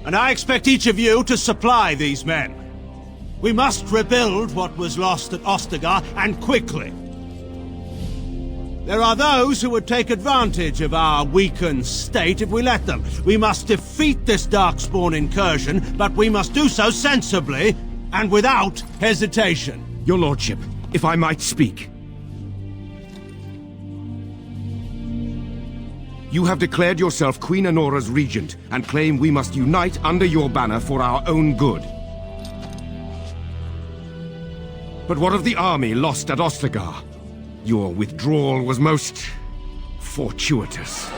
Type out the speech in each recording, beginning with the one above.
and I expect each of you to supply these men. We must rebuild what was lost at Ostagar, and quickly. There are those who would take advantage of our weakened state if we let them. We must defeat this Darkspawn incursion, but we must do so sensibly and without hesitation. Your lordship, if I might speak. You have declared yourself Queen Honora's regent, and claim we must unite under your banner for our own good. But what of the army lost at Ostagar? Your withdrawal was most fortuitous.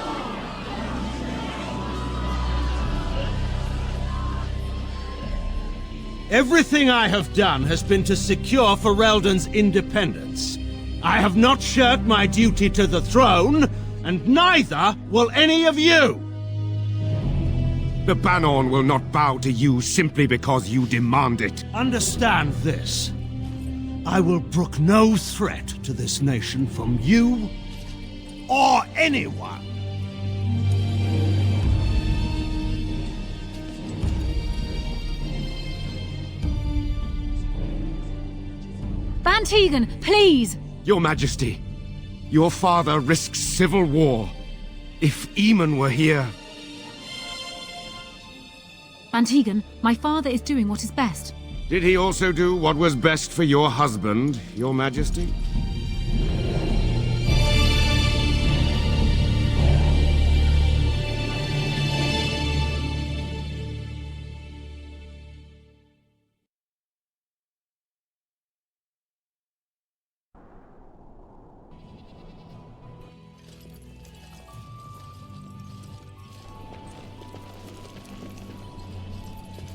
Everything I have done has been to secure Ferelden's independence. I have not shirked my duty to the throne, and neither will any of you! The Bannerlord will not bow to you simply because you demand it. Understand this. I will brook no threat to this nation from you or anyone. Banter, please! Your Majesty, your father risks civil war. If Eamon were here... Banter, my father is doing what is best. Did he also do what was best for your husband, Your Majesty?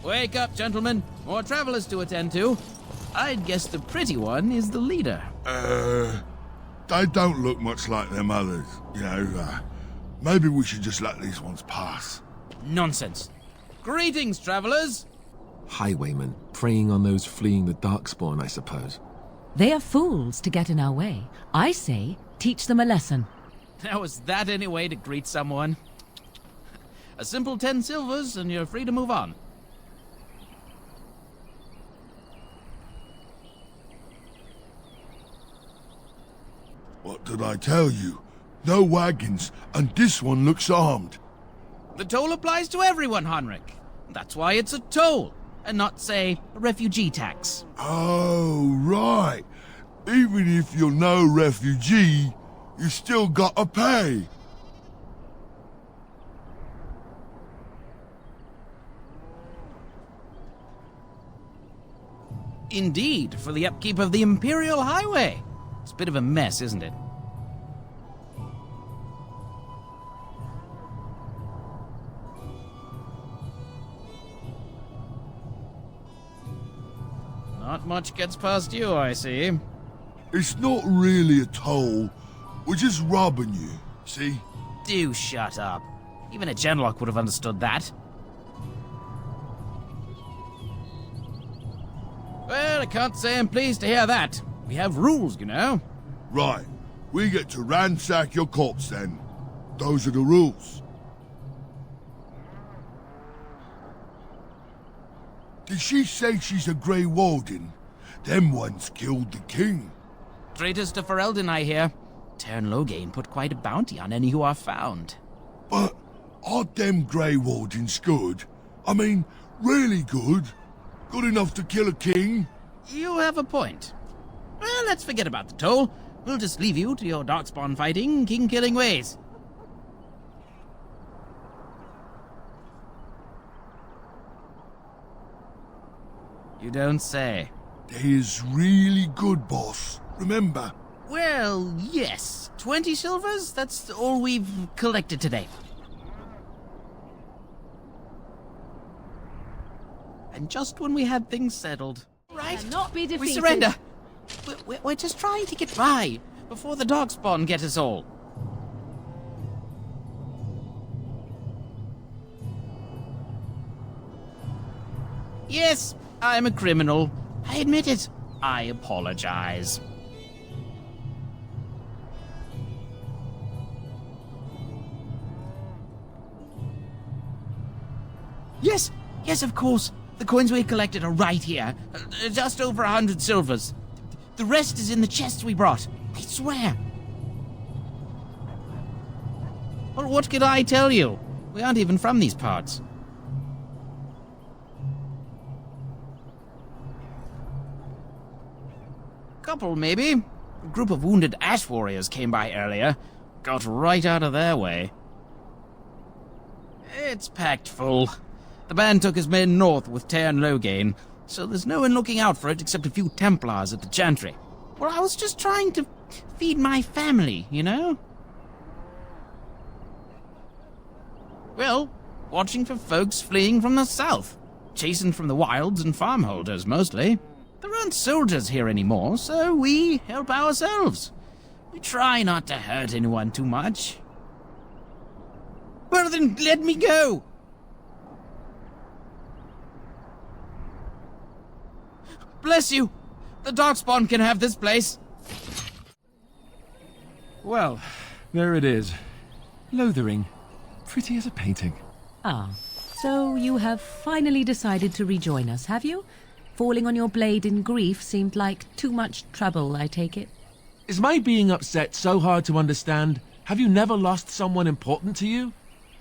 Wake up, gentlemen. More travelers to attend to. I'd guess the pretty one is the leader. They don't look much like them others, you know. Maybe we should just let these ones pass. Nonsense. Greetings, travelers. Highwaymen, preying on those fleeing the Darkspawn, I suppose. They are fools to get in our way. I say, teach them a lesson. Now, was that any way to greet someone? A simple 10 silvers and you're free to move on. What did I tell you? No wagons, and this one looks armed. The toll applies to everyone, Henrik. That's why it's a toll, and not, say, a refugee tax. Oh, right. Even if you're no refugee, you still gotta pay. Indeed, for the upkeep of the Imperial Highway. It's a bit of a mess, isn't it? Not much gets past you, I see. It's not really a toll. We're just robbing you, see? Do shut up. Even a Genlock would have understood that. Well, I can't say I'm pleased to hear that. We have rules, you know. Right. We get to ransack your corpse then. Those are the rules. Did she say she's a Grey Warden? Them ones killed the king. Traitors to Ferelden, I hear. Tern Loghain put quite a bounty on any who are found. But aren't them Grey Wardens good? I mean, really good? Good enough to kill a king? You have a point. Well, let's forget about the toll. We'll just leave you to your Darkspawn fighting, king-killing ways. You don't say. They is really good, boss. Remember? Well, yes. 20 silvers? That's all we've collected today. And just when we had things settled. Right? Cannot be defeated. We surrender. We're just trying to get by before the Darkspawn get us all. Yes, I'm a criminal. I admit it. I apologize. Yes, Yes, of course. The coins we collected are right here. Just over 100 silvers. The rest is in the chests we brought. I swear. Well, what could I tell you? We aren't even from these parts. Couple, maybe. A group of wounded ash warriors came by earlier. Got right out of their way. It's packed full. The band took his men north with Tear and Logain, so there's no one looking out for it except a few Templars at the Chantry. Well, I was just trying to feed my family, you know? Well, watching for folks fleeing from the south. Chasing from the wilds and farmholders, mostly. There aren't soldiers here anymore, so we help ourselves. We try not to hurt anyone too much. Well, then let me go! Bless you! The Darkspawn can have this place. Well, there it is. Lothering. Pretty as a painting. Ah, so you have finally decided to rejoin us, have you? Falling on your blade in grief seemed like too much trouble, I take it. Is my being upset so hard to understand? Have you never lost someone important to you?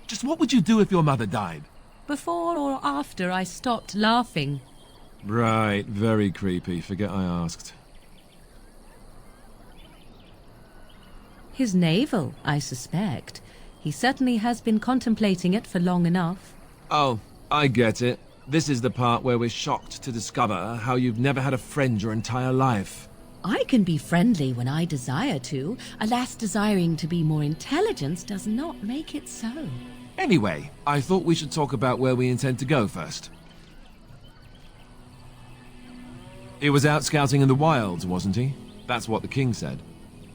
Just what would you do if your mother died? Before or after I stopped laughing. Right, very creepy. Forget I asked. His navel, I suspect. He certainly has been contemplating it for long enough. Oh, I get it. This is the part where we're shocked to discover how you've never had a friend your entire life. I can be friendly when I desire to. Alas, desiring to be more intelligent does not make it so. Anyway, I thought we should talk about where we intend to go first. He was out scouting in the wilds, wasn't he? That's what the king said.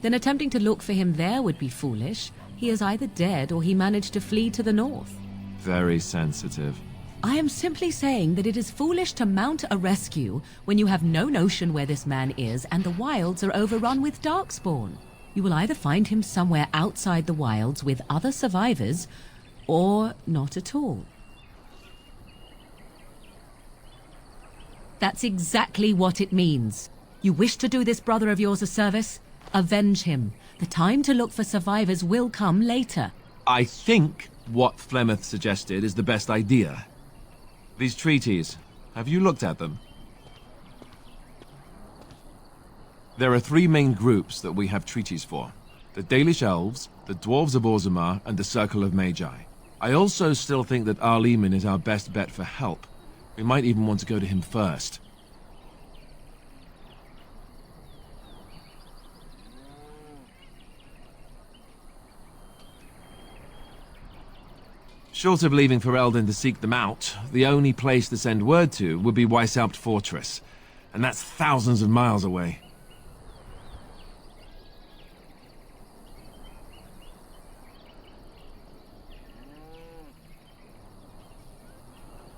Then attempting to look for him there would be foolish. He is either dead or he managed to flee to the north. Very sensitive. I am simply saying that it is foolish to mount a rescue when you have no notion where this man is and the wilds are overrun with Darkspawn. You will either find him somewhere outside the wilds with other survivors, or not at all. That's exactly what it means. You wish to do this brother of yours a service? Avenge him. The time to look for survivors will come later. I think what Flemeth suggested is the best idea. These treaties, have you looked at them? There are three main groups that we have treaties for. The Dalish Elves, the Dwarves of Orzammar, and the Circle of Magi. I also still think that Arleman is our best bet for help. We might even want to go to him first. Short of leaving for Eldon to seek them out, the only place to send word to would be Weishaupt Fortress, and that's thousands of miles away.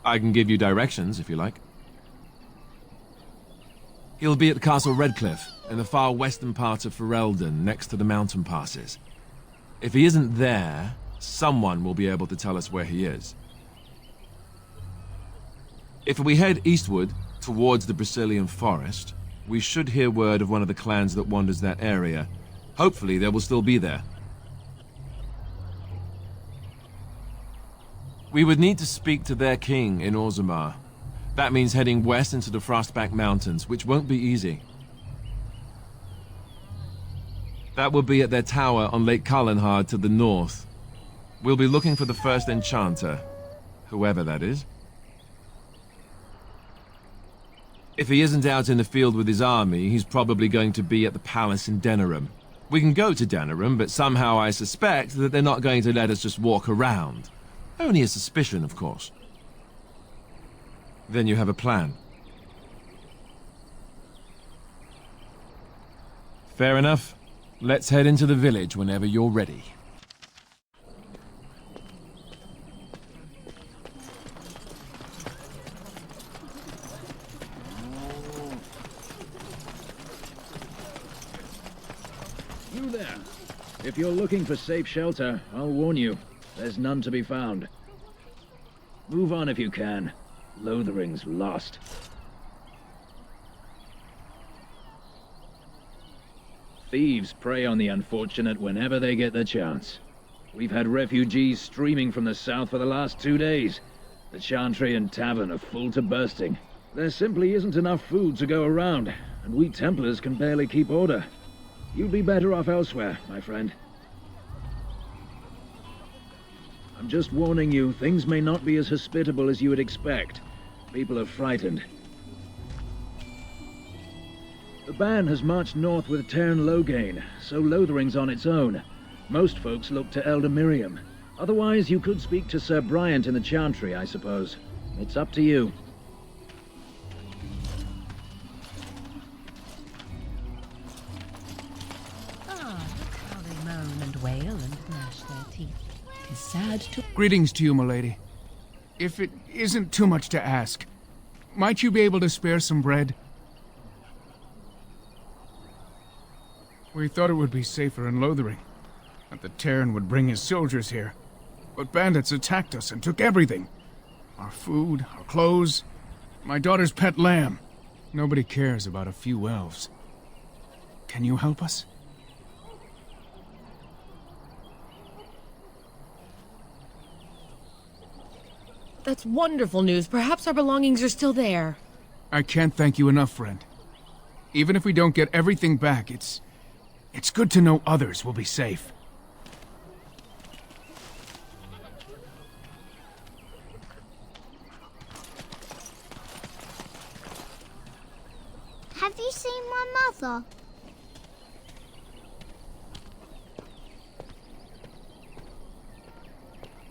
I can give you directions, if you like. He'll be at Castle Redcliff, in the far western part of Ferelden, next to the mountain passes. If he isn't there, someone will be able to tell us where he is. If we head eastward, towards the Brazilian forest, we should hear word of one of the clans that wanders that area. Hopefully they will still be there. We would need to speak to their king in Orzammar. That means heading west into the Frostback Mountains, which won't be easy. That will be at their tower on Lake Carlenhard to the north. We'll be looking for the first enchanter, whoever that is. If he isn't out in the field with his army, he's probably going to be at the palace in Denerim. We can go to Denerim, but somehow I suspect that they're not going to let us just walk around. Only a suspicion, of course. Then you have a plan. Fair enough. Let's head into the village whenever you're ready. You there. If you're looking for safe shelter, I'll warn you. There's none to be found. Move on if you can. Lothering's lost. Thieves prey on the unfortunate whenever they get the chance. We've had refugees streaming from the south for the last 2 days. The Chantry and Tavern are full to bursting. There simply isn't enough food to go around, and we Templars can barely keep order. You'd be better off elsewhere, my friend. I'm just warning you, things may not be as hospitable as you would expect. People are frightened. The band has marched north with Cairn Logain, so Lothering's on its own. Most folks look to Elder Miriam. Otherwise, you could speak to Sir Bryant in the Chantry, I suppose. It's up to you. Ah, look how they moan and wail and gnash their teeth. 'Tis sad to... Greetings to you, milady. If it isn't too much to ask, might you be able to spare some bread? We thought it would be safer in Lothering, that the Terran would bring his soldiers here. But bandits attacked us and took everything. Our food, our clothes, my daughter's pet lamb. Nobody cares about a few elves. Can you help us? That's wonderful news. Perhaps our belongings are still there. I can't thank you enough, friend. Even if we don't get everything back, it's good to know others will be safe. Have you seen my mother?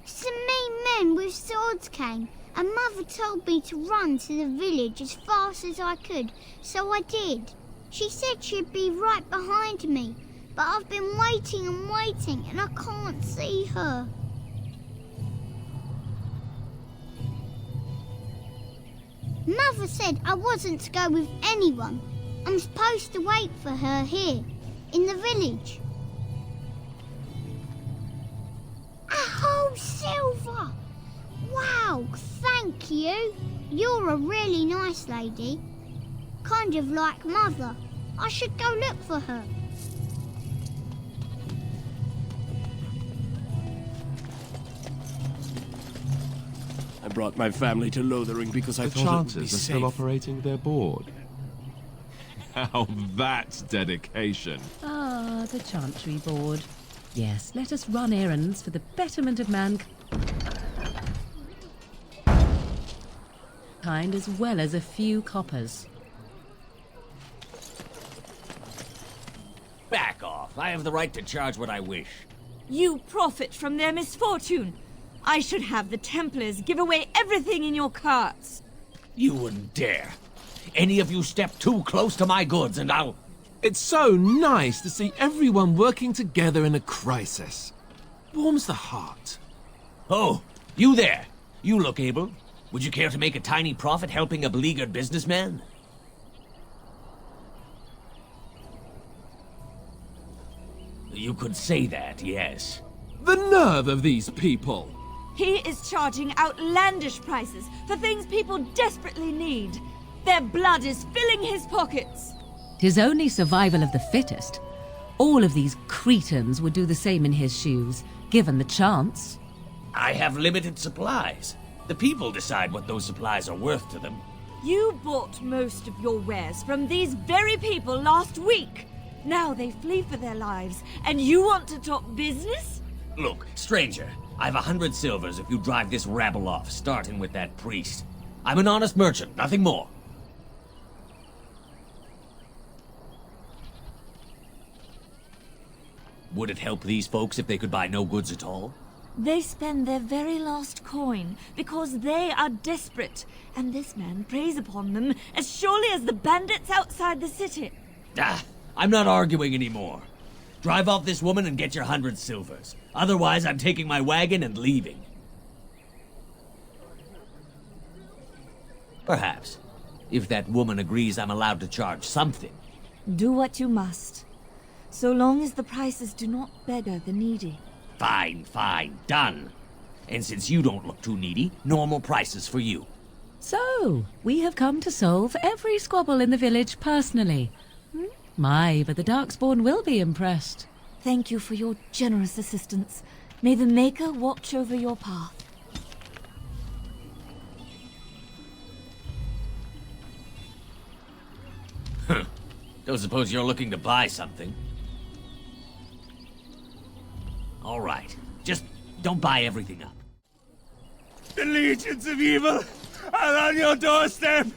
Some mean men with swords came, and Mother told me to run to the village as fast as I could, so I did. She said she'd be right behind me, but I've been waiting and waiting, and I can't see her. Mother said I wasn't to go with anyone. I'm supposed to wait for her here, in the village. A whole silver! Wow, thank you. You're a really nice lady. Kind of like Mother. I should go look for her. I brought my family to Lothering because I The thought it would be Chanters are safe. still operating their board. Now that's dedication. Ah, the Chantry Board. Yes, let us run errands for the betterment of mankind as well as a few coppers. Back off. I have the right to charge what I wish. You profit from their misfortune. I should have the Templars give away everything in your carts. You wouldn't dare. Any of you step too close to my goods and I'll... It's so nice to see everyone working together in a crisis. Warms the heart. Oh, you there. You look able. Would you care to make a tiny profit helping a beleaguered businessman? You could say that, yes. The nerve of these people! He is charging outlandish prices for things people desperately need. Their blood is filling his pockets. 'Tis only survival of the fittest. All of these cretins would do the same in his shoes, given the chance. I have limited supplies. The people decide what those supplies are worth to them. You bought most of your wares from these very people last week. Now they flee for their lives, and you want to talk business? Look, stranger, I've 100 silvers if you drive this rabble off, starting with that priest. I'm an honest merchant, nothing more. Would it help these folks if they could buy no goods at all? They spend their very last coin because they are desperate, and this man preys upon them as surely as the bandits outside the city. Ah, I'm not arguing anymore. Drive off this woman and get your 100 silvers. Otherwise, I'm taking my wagon and leaving. Perhaps, if that woman agrees I'm allowed to charge something. Do what you must, so long as the prices do not beggar the needy. Fine, fine, done. And since you don't look too needy, normal prices for you. So, we have come to solve every squabble in the village personally. My, but the Darkspawn will be impressed. Thank you for your generous assistance. May the Maker watch over your path. Don't suppose you're looking to buy something? All right. Just don't buy everything up. The legions of evil are on your doorstep.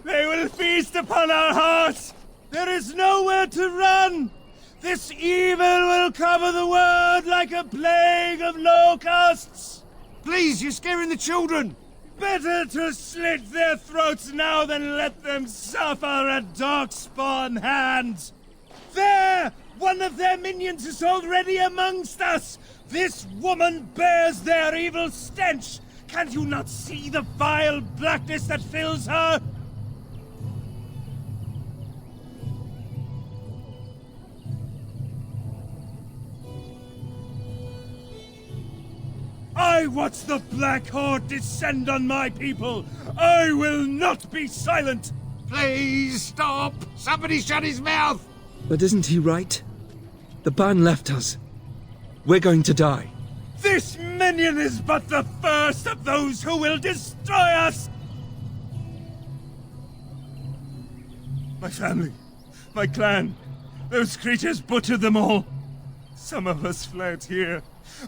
They will feast upon our hearts. There is nowhere to run. This evil will cover the world like a plague of locusts. Please, you're scaring the children. Better to slit their throats now than let them suffer at Darkspawn hands. There! One of their minions is already amongst us! This woman bears their evil stench! Can you not see the vile blackness that fills her? I watch the Black Horde descend on my people! I will not be silent! Please stop! Somebody shut his mouth! But isn't he right? The ban left us. We're going to die. This minion is but the first of those who will destroy us! My family, my clan, those creatures butchered them all. Some of us fled here,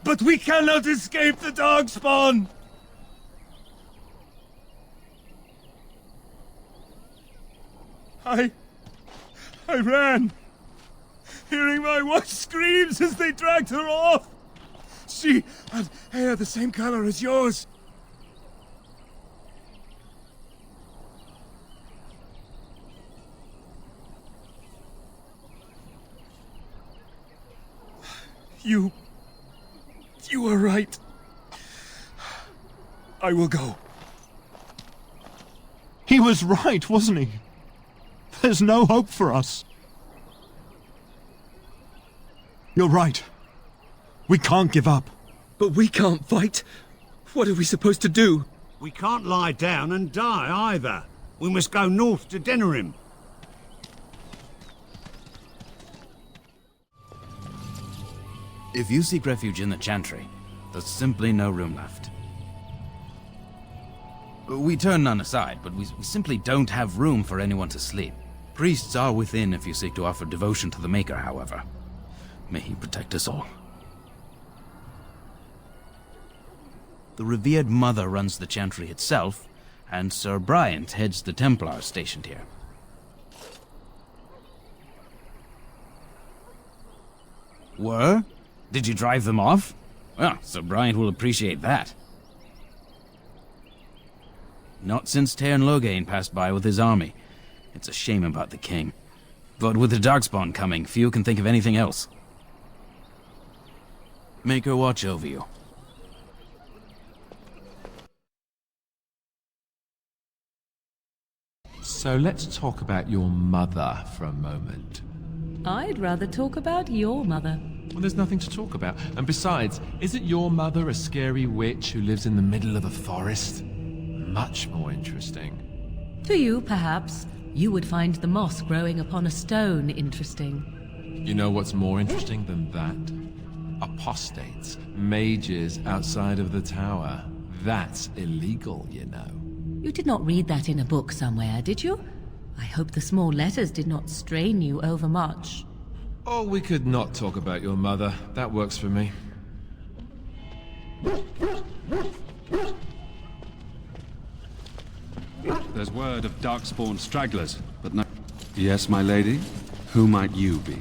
but we cannot escape the Darkspawn! I ran, hearing my wife's screams as they dragged her off. She had hair the same color as yours. You were right. I will go. He was right, wasn't he? There's no hope for us. You're right. We can't give up. But we can't fight. What are we supposed to do? We can't lie down and die either. We must go north to Denerim. If you seek refuge in the Chantry, there's simply no room left. We turn none aside, but we simply don't have room for anyone to sleep. Priests are within if you seek to offer devotion to the Maker, however. May he protect us all. The revered Mother runs the Chantry itself, and Sir Bryant heads the Templars stationed here. Were? Did you drive them off? Well, Sir Bryant will appreciate that. Not since Tairn Loghain passed by with his army. It's a shame about the king. But with the Darkspawn coming, few can think of anything else. Make her watch over you. So let's talk about your mother for a moment. I'd rather talk about your mother. Well, there's nothing to talk about. And besides, isn't your mother a scary witch who lives in the middle of a forest? Much more interesting. To you, perhaps. You would find the moss growing upon a stone interesting. You know what's more interesting than that? Apostates, mages outside of the tower. That's illegal, you know. You did not read that in a book somewhere, did you? I hope the small letters did not strain you overmuch. Oh, we could not talk about your mother. That works for me. There's word of Darkspawn stragglers, but no... Yes, my lady? Who might you be?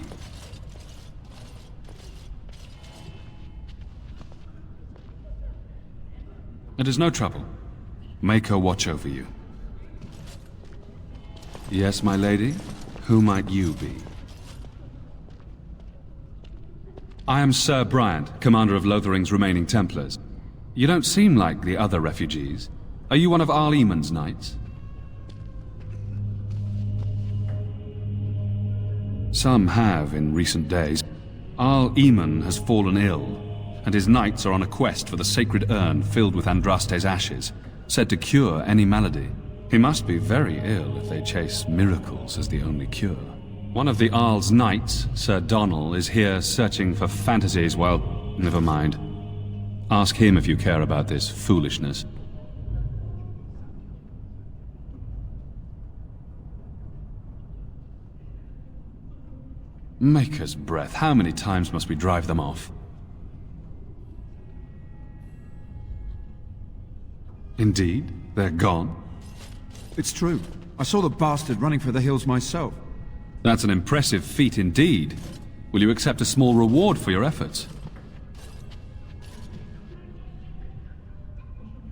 It is no trouble. Make her watch over you. Yes, my lady? Who might you be? I am Sir Bryant, commander of Lothering's remaining Templars. You don't seem like the other refugees. Are you one of Arl Eamon's knights? Some have in recent days. Arl Eamon has fallen ill, and his knights are on a quest for the sacred urn filled with Andraste's ashes. said to cure any malady. He must be very ill if they chase miracles as the only cure. One of the Arl's knights, Sir Donal, is here searching for fantasies. Well, never mind. Ask him if you care about this foolishness. Maker's breath, how many times must we drive them off? Indeed, they're gone. It's true. I saw the bastard running for the hills myself. That's an impressive feat indeed. Will you accept a small reward for your efforts?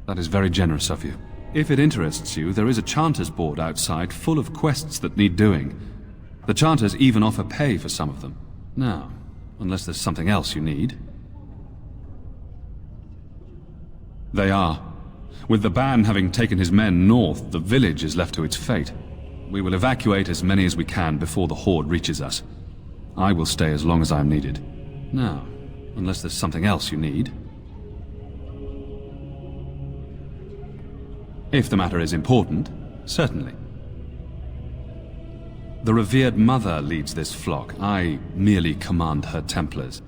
That is very generous of you. If it interests you, there is a Chanter's board outside full of quests that need doing. The Chanters even offer pay for some of them. Now, unless there's something else you need. They are. With the ban having taken his men north, the village is left to its fate. We will evacuate as many as we can before the horde reaches us. I will stay as long as I am needed. Now, unless there's something else you need. If the matter is important, certainly. The revered mother leads this flock. I merely command her Templars.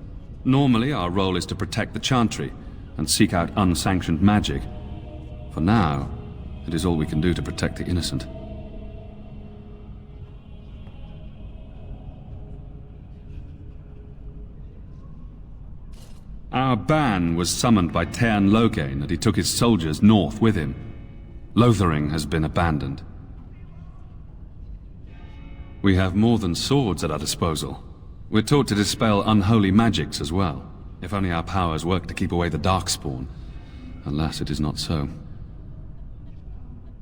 Normally, our role is to protect the Chantry and seek out unsanctioned magic. For now, it is all we can do to protect the innocent. Our ban was summoned by Tairn Loghain, and he took his soldiers north with him. Lothering has been abandoned. We have more than swords at our disposal. We're taught to dispel unholy magics as well. If only our powers work to keep away the Darkspawn. Alas, it is not so.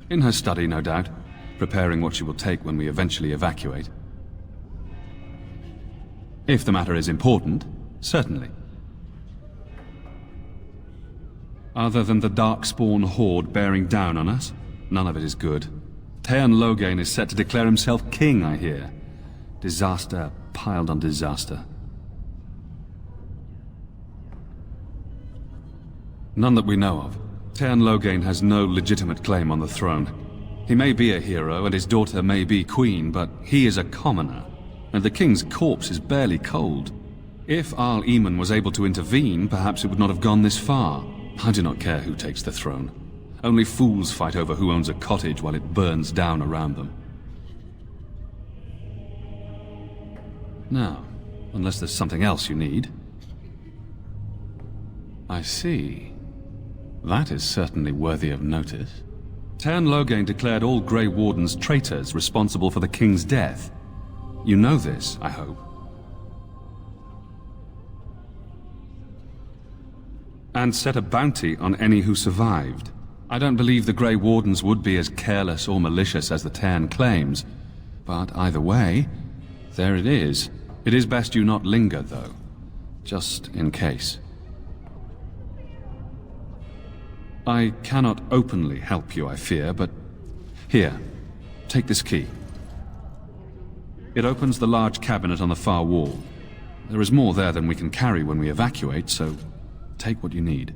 In her study, no doubt, preparing what she will take when we eventually evacuate. If the matter is important, certainly. Other than the Darkspawn horde bearing down on us, none of it is good. Tairn Loghain is set to declare himself king, I hear. Disaster piled on disaster. None that we know of. Tairn Loghain has no legitimate claim on the throne. He may be a hero, and his daughter may be queen, but he is a commoner, and the king's corpse is barely cold. If Arl Eamon was able to intervene, perhaps it would not have gone this far. I do not care who takes the throne. Only fools fight over who owns a cottage while it burns down around them. Now, unless there's something else you need. I see. That is certainly worthy of notice. Tairn Loghain declared all Grey Wardens traitors responsible for the king's death. You know this, I hope. And set a bounty on any who survived. I don't believe the Grey Wardens would be as careless or malicious as the Tairn claims. But either way, there it is. It is best you not linger, though. Just in case. I cannot openly help you, I fear, but... Here, take this key. It opens the large cabinet on the far wall. There is more there than we can carry when we evacuate, so take what you need.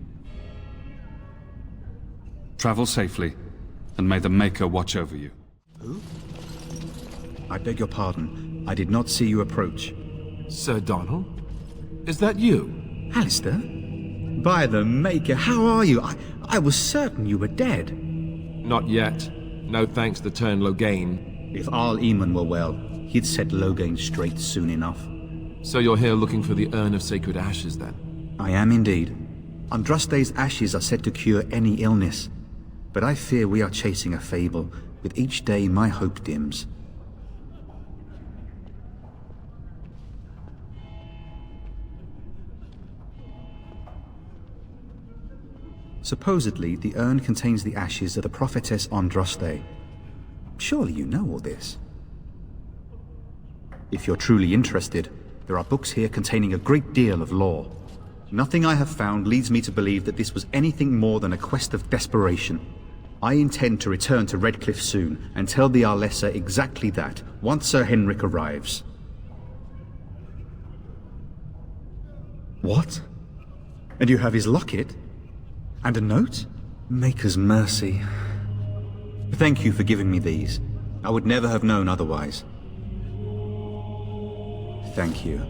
Travel safely, and may the Maker watch over you. Who? I beg your pardon. I did not see you approach. Sir Donal? Is that you? Alistair? By the Maker, how are you? I was certain you were dead. Not yet. No thanks to Tairn Loghain. If Arl Eamon were well, he'd set Loghain straight soon enough. So you're here looking for the Urn of Sacred Ashes, then? I am indeed. Andraste's ashes are said to cure any illness. But I fear we are chasing a fable. With each day, my hope dims. Supposedly, the urn contains the ashes of the prophetess Andraste. Surely you know all this. If you're truly interested, there are books here containing a great deal of lore. Nothing I have found leads me to believe that this was anything more than a quest of desperation. I intend to return to Redcliff soon and tell the Arlessa exactly that, once Sir Henrik arrives. What? And you have his locket? And a note? Maker's mercy. Thank you for giving me these. I would never have known otherwise. Thank you.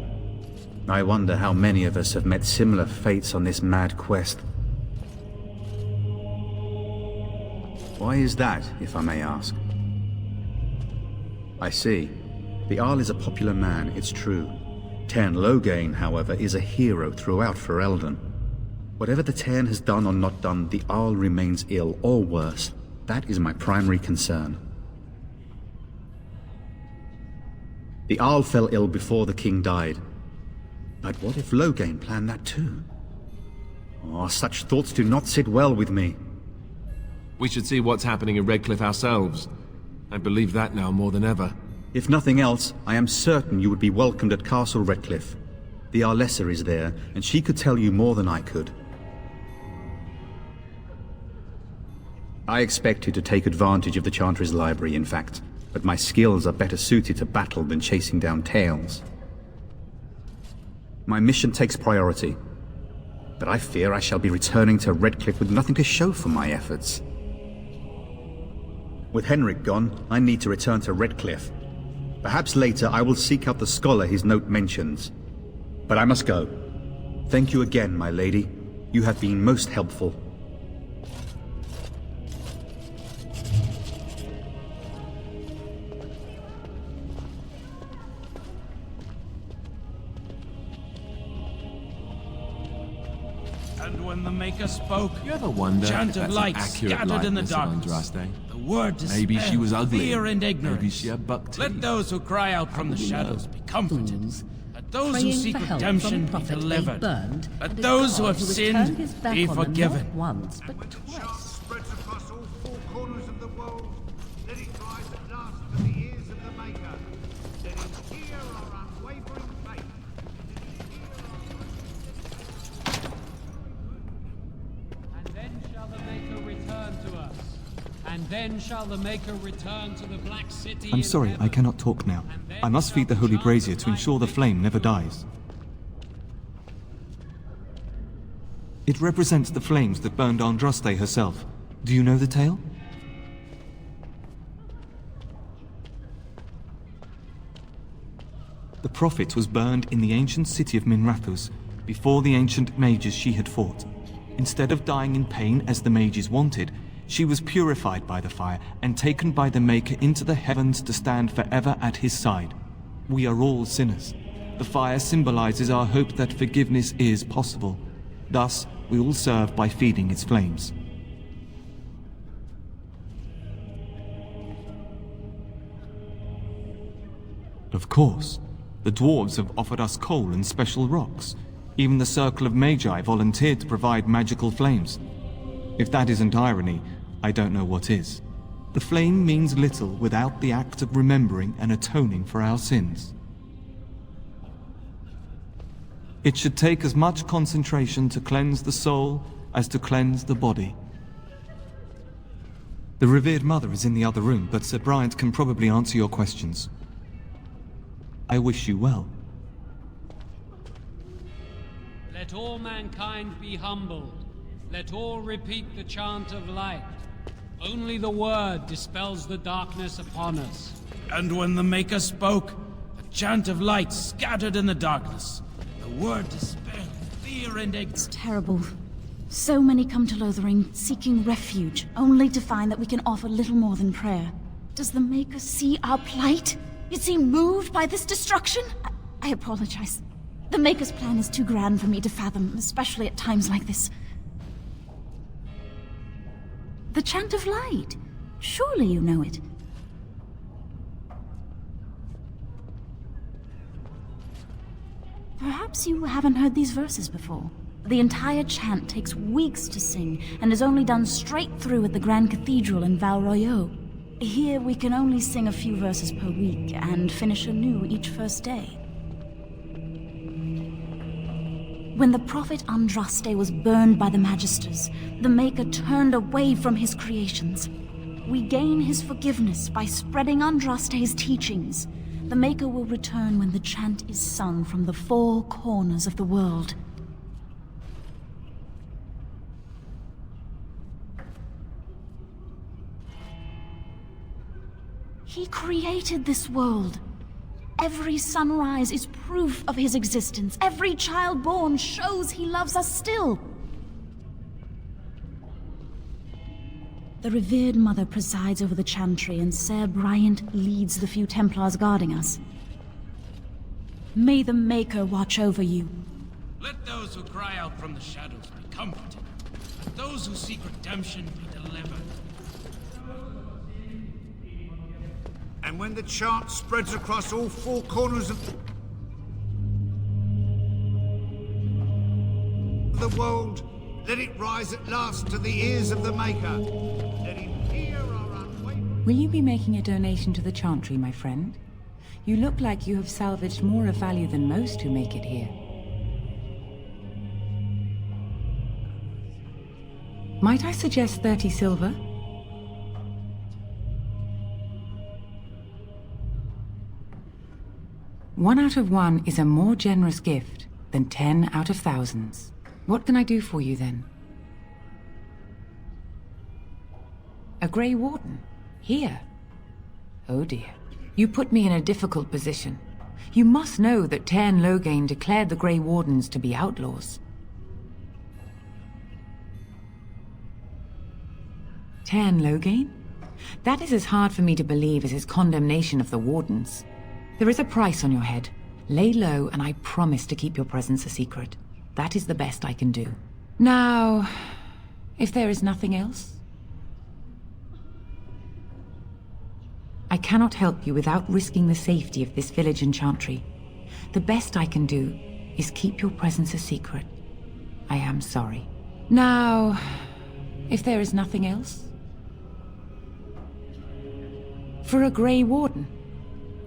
I wonder how many of us have met similar fates on this mad quest. Why is that, if I may ask? I see. The Arl is a popular man, it's true. Tairn Loghain, however, is a hero throughout Ferelden. Whatever the Tairn has done or not done, the Arl remains ill, or worse. That is my primary concern. The Arl fell ill before the king died. But what if Loghain planned that too? Oh, such thoughts do not sit well with me. We should see what's happening in Redcliff ourselves. I believe that now more than ever. If nothing else, I am certain you would be welcomed at Castle Redcliff. The Arlessa is there, and she could tell you more than I could. I expected to take advantage of the Chantry's library, in fact, but my skills are better suited to battle than chasing down tales. My mission takes priority, but I fear I shall be returning to Redcliff with nothing to show for my efforts. With Henrik gone, I need to return to Redcliff. Perhaps later I will seek out the scholar his note mentions. But I must go. Thank you again, my lady. You have been most helpful. And when the Maker spoke, You ever wonder chant if of that's light an accurate scattered in the likeness of darkness. Andraste? The word despair, Maybe she was ugly. fear and ignorance. Maybe she had buck teeth. Let those who cry out from the shadows be comforted. Let those who Praying seek for help redemption from be prophet they delivered. burned, Let and those who God have has turned his sinned back be on them forgiven. not once, but twice. Spreads across all four corners of the world. Let it rise at last to the ears of the Maker. Let him hear our unwavering faith. And then shall the Maker return to us. And then shall the Maker return to the Black City. I'm sorry, I cannot talk now. I must feed the holy brazier to ensure the flame never dies. It represents the flames that burned Andraste herself. Do you know the tale? The prophet was burned in the ancient city of Minrathous before the ancient mages she had fought. Instead of dying in pain as the mages wanted, she was purified by the fire and taken by the Maker into the heavens to stand forever at his side. We are all sinners. The fire symbolizes our hope that forgiveness is possible. Thus, we all serve by feeding its flames. Of course, the dwarves have offered us coal and special rocks. Even the Circle of Magi volunteered to provide magical flames. If that isn't irony, I don't know what is. The flame means little without the act of remembering and atoning for our sins. It should take as much concentration to cleanse the soul as to cleanse the body. The revered mother is in the other room, but Sir Bryant can probably answer your questions. I wish you well. Let all mankind be humbled. Let all repeat the chant of light. Only the word dispels the darkness upon us. And when the Maker spoke, a chant of light scattered in the darkness. The word dispelled fear and ignorance. It's terrible. So many come to Lothering seeking refuge, only to find that we can offer little more than prayer. Does the Maker see our plight? You seem moved by this destruction? I apologize. The Maker's plan is too grand for me to fathom, especially at times like this. The Chant of Light. Surely you know it. Perhaps you haven't heard these verses before. The entire chant takes weeks to sing and is only done straight through at the Grand Cathedral in Val Royeaux. Here we can only sing a few verses per week and finish anew each first day. When the prophet Andraste was burned by the Magisters, the Maker turned away from his creations. We gain his forgiveness by spreading Andraste's teachings. The Maker will return when the chant is sung from the four corners of the world. He created this world. Every sunrise is proof of his existence. Every child born shows he loves us still. The revered mother presides over the chantry, and Sir Bryant leads the few Templars guarding us. May the Maker watch over you. Let those who cry out from the shadows be comforted. Let those who seek redemption be delivered. And when the chant spreads across all four corners of the world, let it rise at last to the ears of the Maker. Let him hear our unwavering... Will you be making a donation to the chantry, my friend? You look like you have salvaged more of value than most who make it here. Might I suggest 30 silver? One out of one is a more generous gift than 10 out of thousands. What can I do for you then? A Grey Warden? Here? Oh dear. You put me in a difficult position. You must know that Tairn Loghain declared the Grey Wardens to be outlaws. Tairn Loghain? That is as hard for me to believe as his condemnation of the Wardens. There is a price on your head. Lay low, and I promise to keep your presence a secret. That is the best I can do. Now, if there is nothing else... I cannot help you without risking the safety of this village and chantry. The best I can do is keep your presence a secret. I am sorry. Now, if there is nothing else... For a Grey Warden?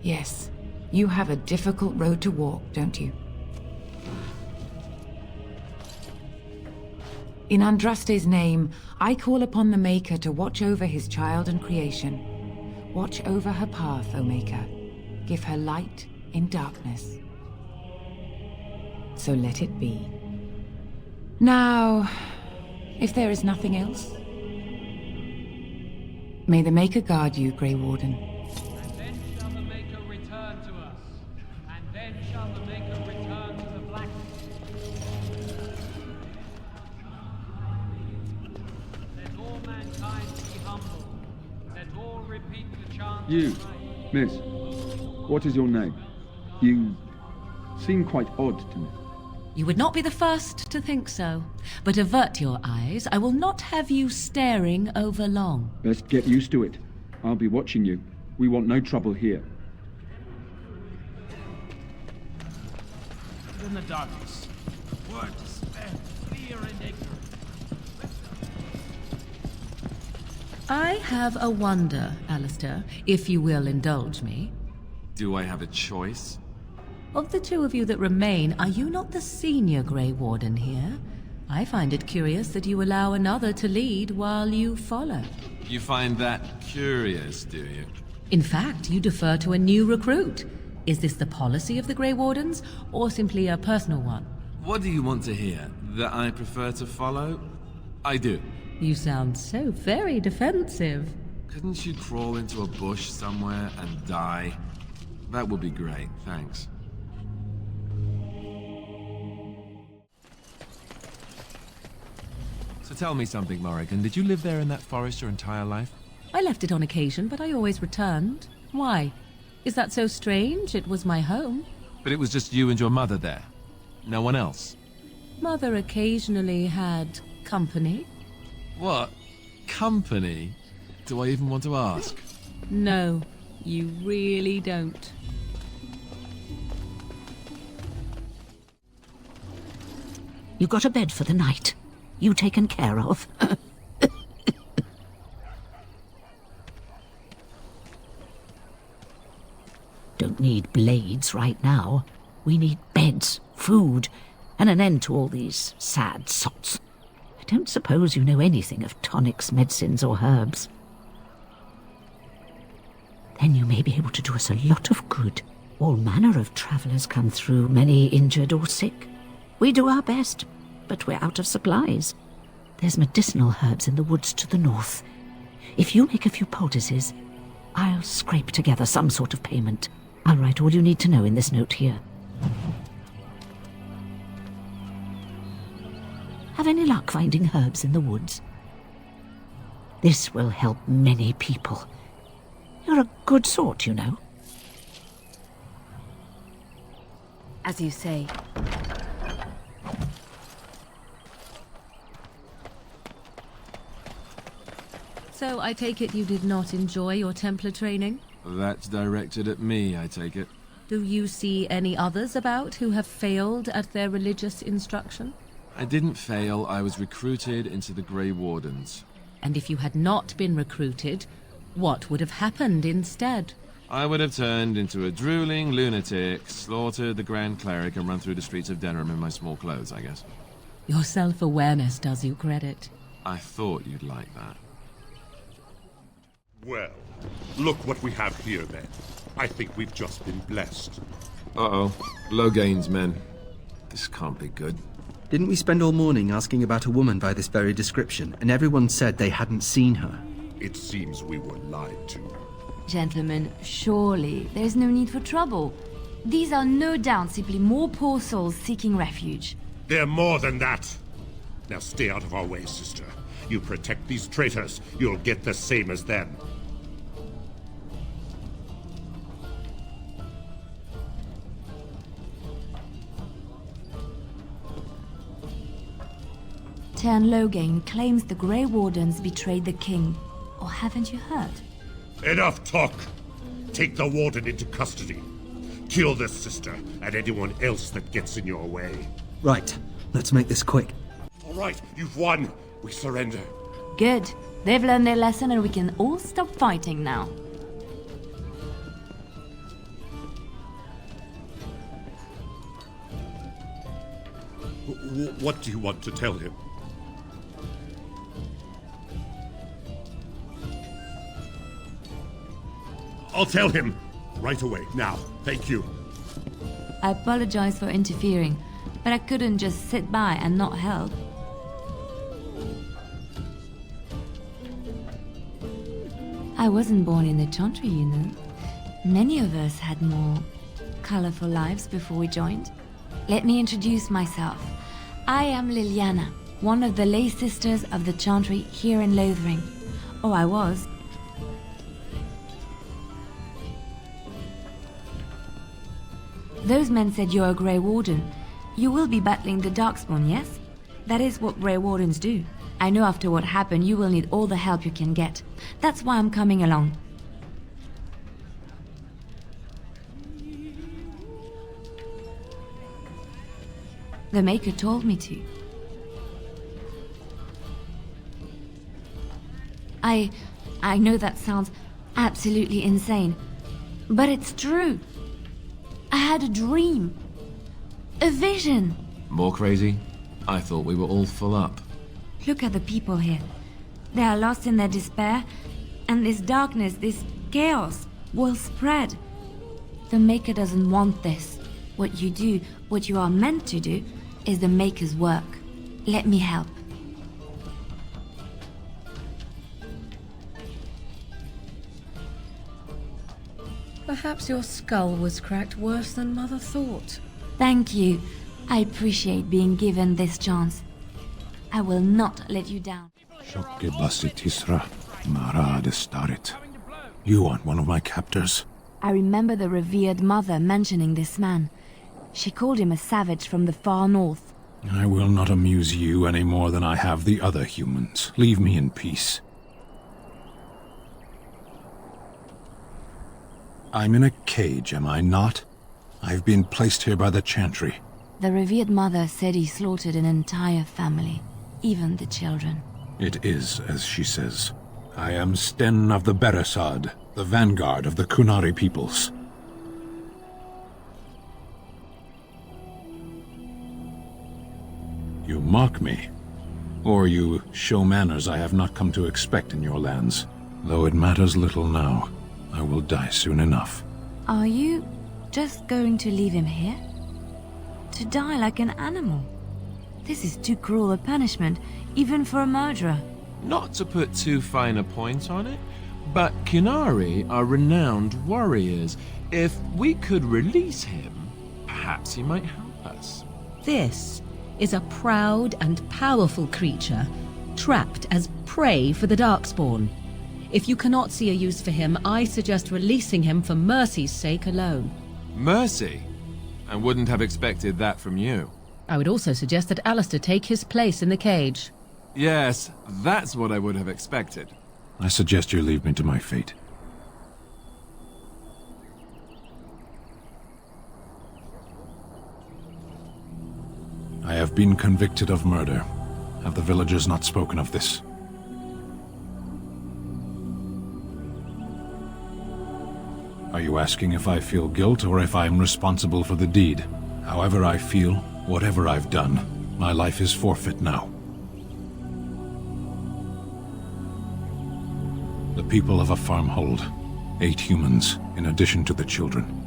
Yes, you have a difficult road to walk, don't you? In Andraste's name, I call upon the Maker to watch over his child and creation. Watch over her path, O Maker. Give her light in darkness. So let it be. Now, if there is nothing else... May the Maker guard you, Grey Warden. And then shall the Maker return to us. And then shall the Maker return to the blackness. Let all mankind be humble. Let all repeat the chant. You, miss, what is your name? You seem quite odd to me. You would not be the first to think so. But avert your eyes. I will not have you staring over long. Best get used to it. I'll be watching you. We want no trouble here. In the darkness, word, despair, fear, and ignorance. I have a wonder, Alistair, if you will indulge me. Do I have a choice? Of the two of you that remain, are you not the senior Grey Warden here? I find it curious that you allow another to lead while you follow. You find that curious, do you? In fact, you defer to a new recruit. Is this the policy of the Grey Wardens, or simply a personal one? What do you want to hear? That I prefer to follow? I do. You sound so very defensive. Couldn't you crawl into a bush somewhere and die? That would be great, thanks. So tell me something, Morrigan. Did you live there in that forest your entire life? I left it on occasion, but I always returned. Why? Is that so strange? It was my home. But it was just you and your mother there? No one else? Mother occasionally had company. What? Company? Do I even want to ask? No, you really don't. You got a bed for the night? You taken care of? Don't need blades right now. We need beds, food, and an end to all these sad sots. I don't suppose you know anything of tonics, medicines, or herbs. Then you may be able to do us a lot of good. All manner of travellers come through, many injured or sick. We do our best, but we're out of supplies. There's medicinal herbs in the woods to the north. If you make a few poultices, I'll scrape together some sort of payment. I'll write all you need to know in this note here. Have any luck finding herbs in the woods? This will help many people. You're a good sort, you know. As you say. So I take it you did not enjoy your Templar training? That's directed at me, I take it. Do you see any others about who have failed at their religious instruction? I didn't fail, I was recruited into the Grey Wardens. And if you had not been recruited, what would have happened instead? I would have turned into a drooling lunatic, slaughtered the Grand Cleric, and run through the streets of Denham in my small clothes, I guess. Your self-awareness does you credit. I thought you'd like that. Well, look what we have here, then. I think we've just been blessed. Uh-oh. Loghain's men. This can't be good. Didn't we spend all morning asking about a woman by this very description, and everyone said they hadn't seen her? It seems we were lied to. Gentlemen, surely there's no need for trouble. These are no doubt simply more poor souls seeking refuge. They're more than that. Now stay out of our way, sister. You protect these traitors, you'll get the same as them. Tern Loghain claims the Grey Wardens betrayed the king. Or haven't you heard? Enough talk! Take the warden into custody. Kill this sister and anyone else that gets in your way. Right. Let's make this quick. All right, you've won. We surrender. Good. They've learned their lesson and we can all stop fighting now. What do you want to tell him? I'll tell him. Right away, now. Thank you. I apologize for interfering, but I couldn't just sit by and not help. I wasn't born in the Chantry, you know. Many of us had more colorful lives before we joined. Let me introduce myself. I am Liliana, one of the lay sisters of the Chantry here in Lothering. Oh, I was. Those men said you're a Grey Warden. You will be battling the Darkspawn, yes? That is what Grey Wardens do. I know after what happened you will need all the help you can get. That's why I'm coming along. The Maker told me to. I know that sounds absolutely insane, but it's true. I had a dream. A vision. More crazy? I thought we were all full up. Look at the people here. They are lost in their despair, and this darkness, this chaos, will spread. The Maker doesn't want this. What you do, what you are meant to do, is the Maker's work. Let me help. Perhaps your skull was cracked worse than Mother thought. Thank you. I appreciate being given this chance. I will not let you down. You aren't one of my captors. I remember the revered mother mentioning this man. She called him a savage from the far north. I will not amuse you any more than I have the other humans. Leave me in peace. I'm in a cage, am I not? I've been placed here by the Chantry. The revered mother said he slaughtered an entire family, even the children. It is as she says. I am Sten of the Beresad, the vanguard of the Kunari peoples. You mock me, or you show manners I have not come to expect in your lands. Though it matters little now, I will die soon enough. Are you just going to leave him here? To die like an animal? This is too cruel a punishment, even for a murderer. Not to put too fine a point on it, But Kunari are renowned warriors. If we could release him, perhaps he might help us. This is a proud and powerful creature, trapped as prey for the Darkspawn. If you cannot see a use for him, I suggest releasing him for mercy's sake alone. Mercy? I wouldn't have expected that from you. I would also suggest that Alistair take his place in the cage. Yes, that's what I would have expected. I suggest you leave me to my fate. I have been convicted of murder. Have the villagers not spoken of this? Are you asking if I feel guilt or if I am responsible for the deed? However I feel, whatever I've done, my life is forfeit now. The people of a farmhold, 8 humans, in addition to the children.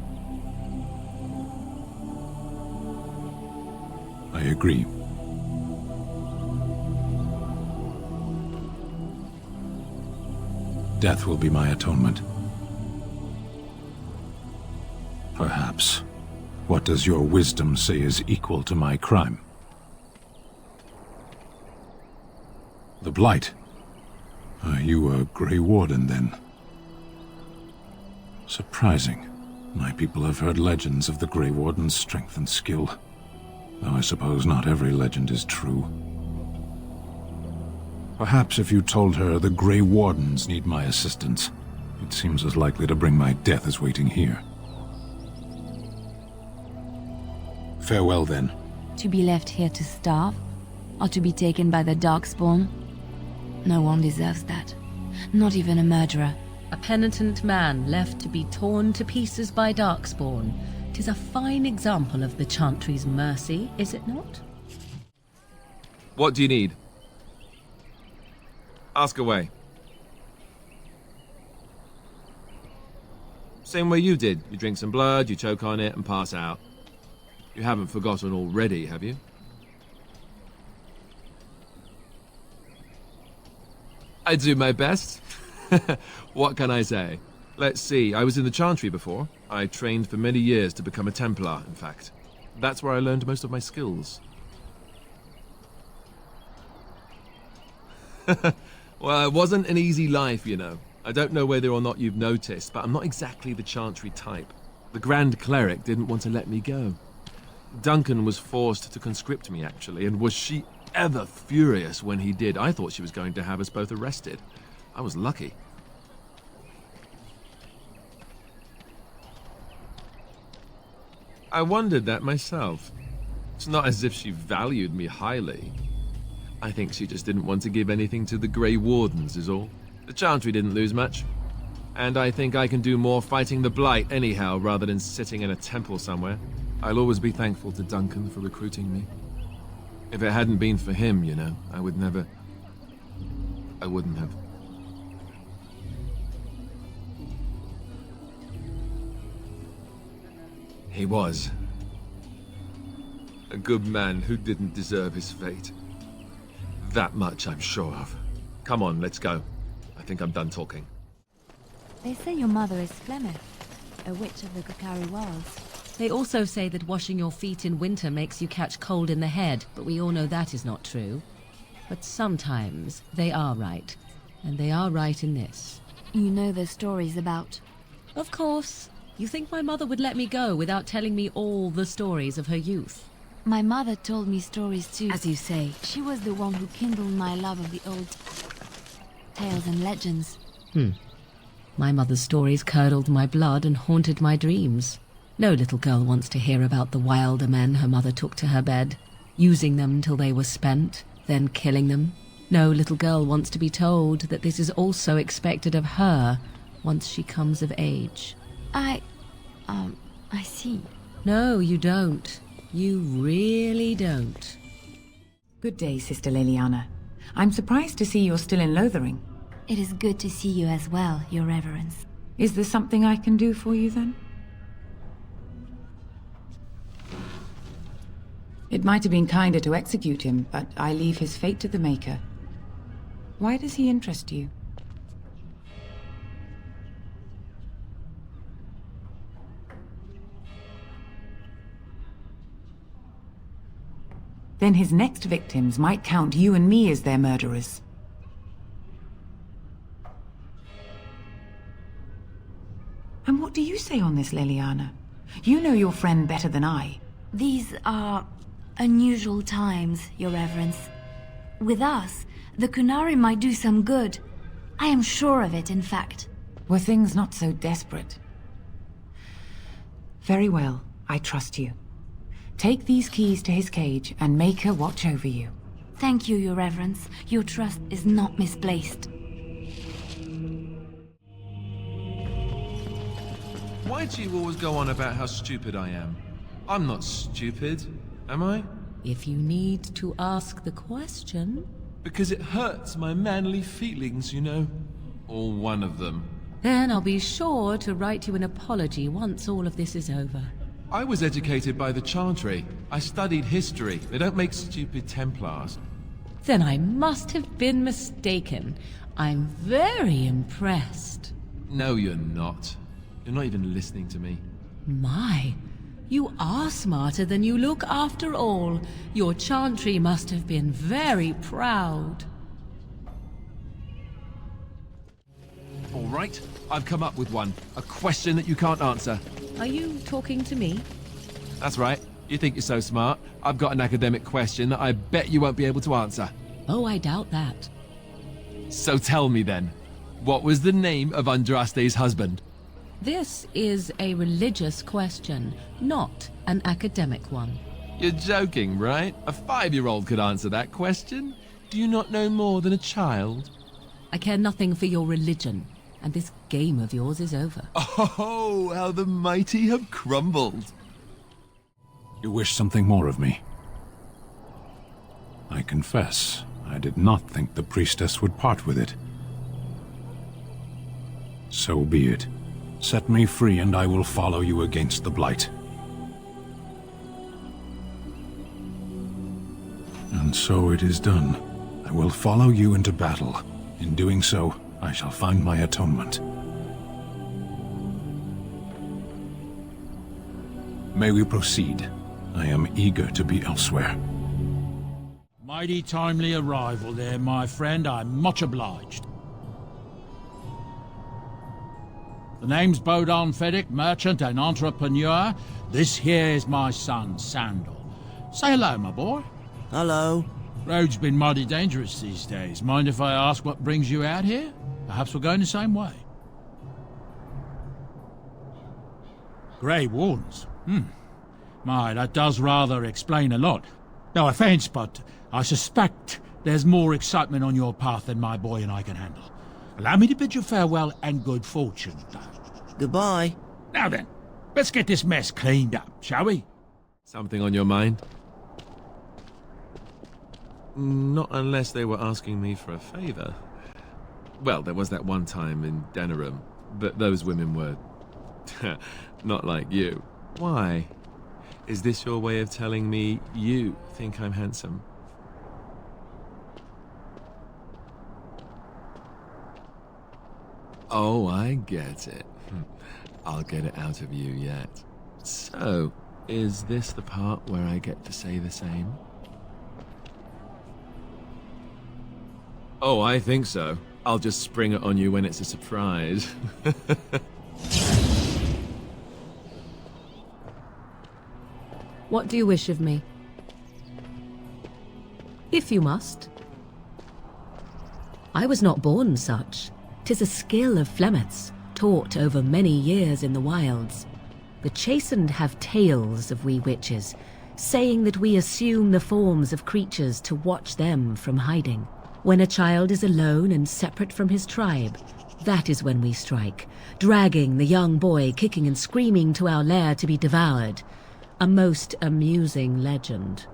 I agree. Death will be my atonement. Perhaps. What does your wisdom say is equal to my crime? The Blight. Are you a Grey Warden, then? Surprising. My people have heard legends of the Grey Warden's strength and skill. Though I suppose not every legend is true. Perhaps if you told her the Grey Wardens need my assistance, it seems as likely to bring my death as waiting here. Farewell, then. To be left here to starve? Or to be taken by the Darkspawn? No one deserves that. Not even a murderer. A penitent man left to be torn to pieces by Darkspawn. 'Tis a fine example of the Chantry's mercy, is it not? What do you need? Ask away. Same way you did. You drink some blood, you choke on it, and pass out. You haven't forgotten already, have you? I do my best. What can I say? Let's see, I was in the Chantry before. I trained for many years to become a Templar, in fact. That's where I learned most of my skills. Well, it wasn't an easy life, you know. I don't know whether or not you've noticed, but I'm not exactly the Chantry type. The Grand Cleric didn't want to let me go. Duncan was forced to conscript me, actually, and was she ever furious when he did. I thought she was going to have us both arrested. I was lucky. I wondered that myself. It's not as if she valued me highly. I think she just didn't want to give anything to the Grey Wardens, is all. The Chantry didn't lose much. And I think I can do more fighting the Blight anyhow, rather than sitting in a temple somewhere. I'll always be thankful to Duncan for recruiting me. If it hadn't been for him, you know, I wouldn't have. He was a good man who didn't deserve his fate. That much I'm sure of. Come on, let's go. I think I'm done talking. They say your mother is Flemeth, a witch of the Kokari Wilds. They also say that washing your feet in winter makes you catch cold in the head, but we all know that is not true. But sometimes they are right, and they are right in this. You know the stories about... Of course. You think my mother would let me go without telling me all the stories of her youth? My mother told me stories too. As you say, she was the one who kindled my love of the old tales and legends. My mother's stories curdled my blood and haunted my dreams. No little girl wants to hear about the wilder men her mother took to her bed, using them till they were spent, then killing them. No little girl wants to be told that this is also expected of her once she comes of age. I see. No, you don't. You really don't. Good day, Sister Leliana. I'm surprised to see you're still in Lothering. It is good to see you as well, Your Reverence. Is there something I can do for you, then? It might have been kinder to execute him, but I leave his fate to the Maker. Why does he interest you? Then his next victims might count you and me as their murderers. And what do you say on this, Leliana? You know your friend better than I. These are unusual times, Your Reverence. With us, the Kunari might do some good. I am sure of it, in fact. Were things not so desperate? Very well, I trust you. Take these keys to his cage and make her watch over you. Thank you, Your Reverence. Your trust is not misplaced. Why do you always go on about how stupid I am? I'm not stupid, am I? If you need to ask the question... Because it hurts my manly feelings, you know. Or one of them. Then I'll be sure to write you an apology once all of this is over. I was educated by the Chantry. I studied history. They don't make stupid Templars. Then I must have been mistaken. I'm very impressed. No, you're not. You're not even listening to me. My, you are smarter than you look after all. Your Chantry must have been very proud. All right, I've come up with one. A question that you can't answer. Are you talking to me? That's right. You think you're so smart. I've got an academic question that I bet you won't be able to answer. Oh, I doubt that. So tell me then, what was the name of Andraste's husband? This is a religious question, not an academic one. You're joking, right? A 5-year-old could answer that question. Do you not know more than a child? I care nothing for your religion, and this game of yours is over. Oh, how the mighty have crumbled. You wish something more of me? I confess, I did not think the priestess would part with it. So be it. Set me free and I will follow you against the Blight. And so it is done. I will follow you into battle. In doing so, I shall find my atonement. May we proceed? I am eager to be elsewhere. Mighty timely arrival there, my friend. I'm much obliged. The name's Bodon Feddick, merchant and entrepreneur. This here is my son, Sandal. Say hello, my boy. Hello. Road's been mighty dangerous these days. Mind if I ask what brings you out here? Perhaps we're going the same way. Grey Wardens. My, that does rather explain a lot. No offence, but I suspect there's more excitement on your path than my boy and I can handle. Allow me to bid you farewell and good fortune. Goodbye. Now then, let's get this mess cleaned up, shall we? Something on your mind? Not unless they were asking me for a favor. Well, there was that one time in Denerim, but those women were... not like you. Why? Is this your way of telling me you think I'm handsome? Oh, I get it. I'll get it out of you yet. So, is this the part where I get to say the same? Oh, I think so. I'll just spring it on you when it's a surprise. What do you wish of me? If you must. I was not born such. 'Tis a skill of Flemeth's, taught over many years in the wilds. The chastened have tales of we witches, saying that we assume the forms of creatures to watch them from hiding. When a child is alone and separate from his tribe, that is when we strike, dragging the young boy kicking and screaming to our lair to be devoured. A most amusing legend.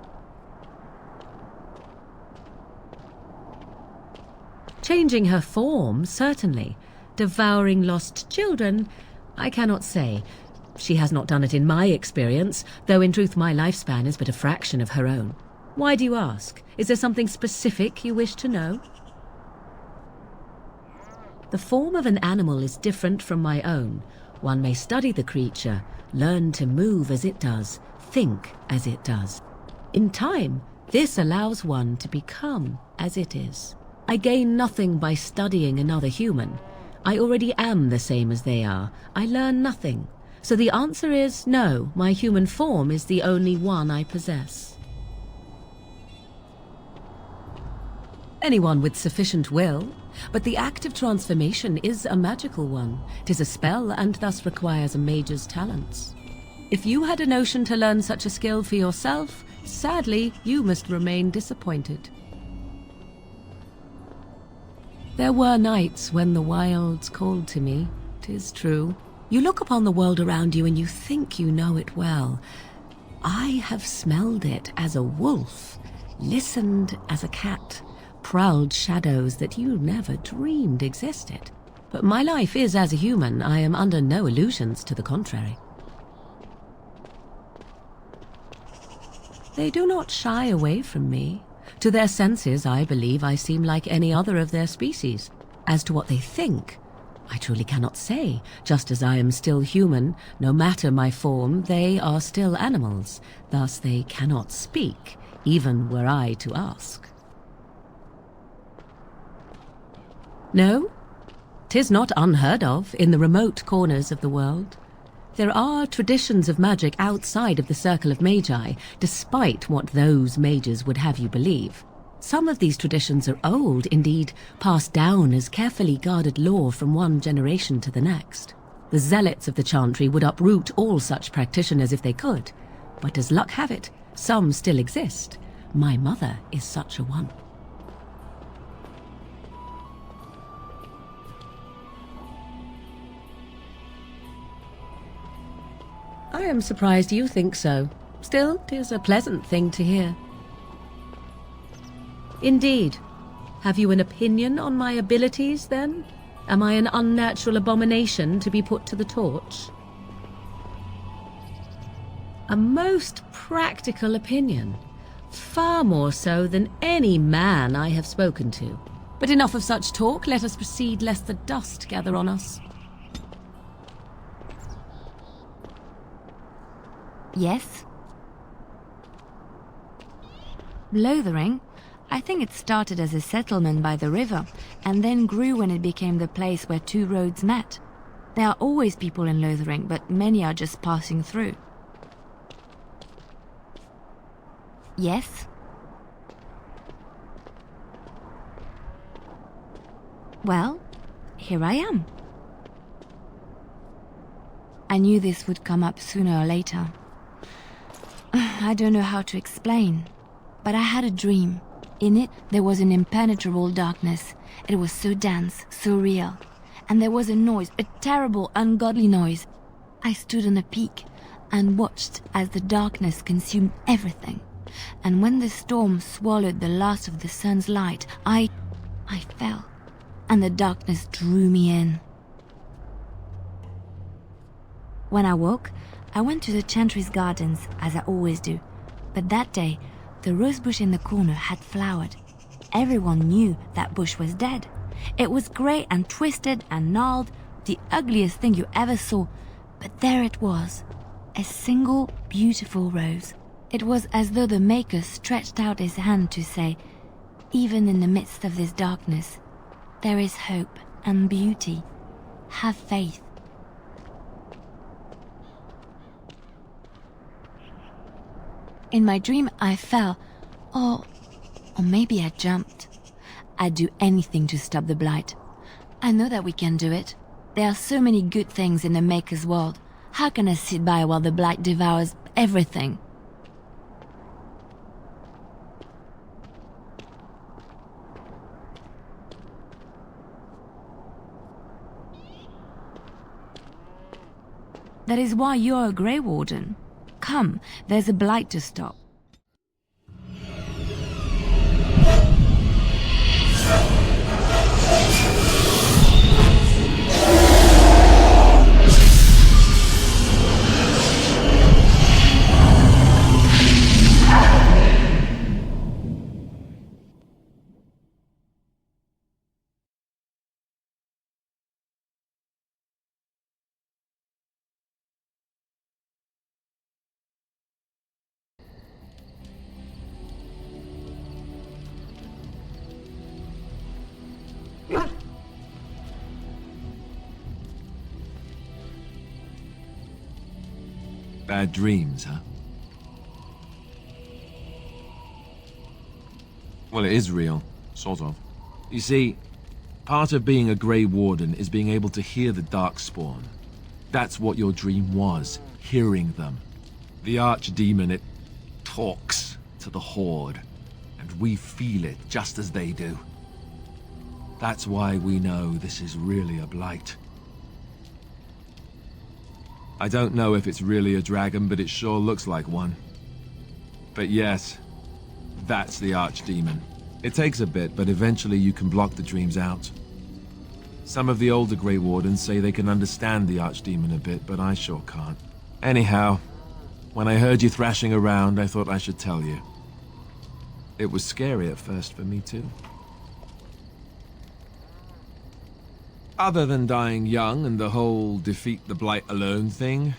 Changing her form, certainly. Devouring lost children, I cannot say. She has not done it in my experience, though in truth my lifespan is but a fraction of her own. Why do you ask? Is there something specific you wish to know? The form of an animal is different from my own. One may study the creature, learn to move as it does, think as it does. In time, This allows one to become as it is. I gain nothing by studying another human. I already am the same as they are. I learn nothing. So the answer is no, my human form is the only one I possess. Anyone with sufficient will, but the act of transformation is a magical one. 'Tis a spell and thus requires a mage's talents. If you had a notion to learn such a skill for yourself, sadly, you must remain disappointed. There were nights when the wilds called to me, 'tis true. You look upon the world around you and you think you know it well. I have smelled it as a wolf, listened as a cat, prowled shadows that you never dreamed existed. But my life is as a human. I am under no illusions to the contrary. They do not shy away from me. To their senses, I believe I seem like any other of their species. As to what they think, I truly cannot say. Just as I am still human, no matter my form, they are still animals. Thus they cannot speak, even were I to ask. No, 'tis not unheard of in the remote corners of the world. There are traditions of magic outside of the circle of magi, despite what those mages would have you believe. Some of these traditions are old, indeed, passed down as carefully guarded lore from one generation to the next. The zealots of the chantry would uproot all such practitioners if they could, but as luck have it, some still exist. My mother is such a one. I am surprised you think so. Still, 'tis a pleasant thing to hear. Indeed. Have you an opinion on my abilities, then? Am I an unnatural abomination to be put to the torch? A most practical opinion. Far more so than any man I have spoken to. But enough of such talk. Let us proceed, lest the dust gather on us. Yes? Lothering? I think it started as a settlement by the river, and then grew when it became the place where two roads met. There are always people in Lothering, but many are just passing through. Yes? Well, here I am. I knew this would come up sooner or later. I don't know how to explain, but I had a dream. In it, there was an impenetrable darkness. It was so dense, so real. And there was a noise, a terrible, ungodly noise. I stood on a peak and watched as the darkness consumed everything. And when the storm swallowed the last of the sun's light, I fell, and the darkness drew me in. When I woke, I went to the Chantry's gardens, as I always do. But that day, the rosebush in the corner had flowered. Everyone knew that bush was dead. It was grey and twisted and gnarled, the ugliest thing you ever saw. But there it was, a single beautiful rose. It was as though the Maker stretched out his hand to say, even in the midst of this darkness, there is hope and beauty. Have faith. In my dream, I fell, or maybe I jumped. I'd do anything to stop the blight. I know that we can do it. There are so many good things in the Maker's world. How can I sit by while the blight devours everything? That is why you're a Grey Warden. Come, there's a blight to stop. Bad dreams, huh? Well, it is real, sort of. You see, part of being a Grey Warden is being able to hear the Darkspawn. That's what your dream was, hearing them. The Archdemon, it talks to the Horde, and we feel it just as they do. That's why we know this is really a blight. I don't know if it's really a dragon, but it sure looks like one. But yes, that's the Archdemon. It takes a bit, but eventually you can block the dreams out. Some of the older Grey Wardens say they can understand the Archdemon a bit, but I sure can't. Anyhow, when I heard you thrashing around, I thought I should tell you. It was scary at first for me too. Other than dying young and the whole defeat the Blight alone thing,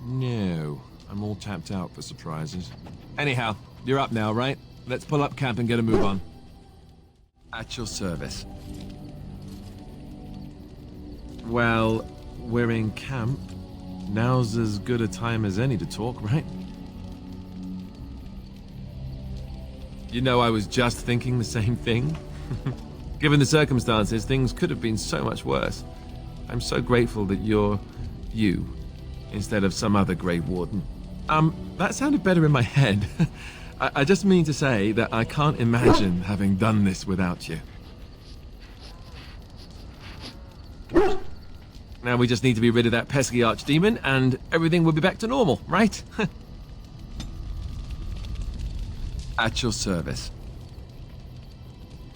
no, I'm all tapped out for surprises. Anyhow, you're up now, right? Let's pull up camp and get a move on. At your service. Well, we're in camp. Now's as good a time as any to talk, right? You know, I was just thinking the same thing. Given the circumstances, things could have been so much worse. I'm so grateful that you're you, instead of some other Grey Warden. That sounded better in my head. I just mean to say that I can't imagine having done this without you. Now we just need to be rid of that pesky Archdemon, and everything will be back to normal, right? At your service.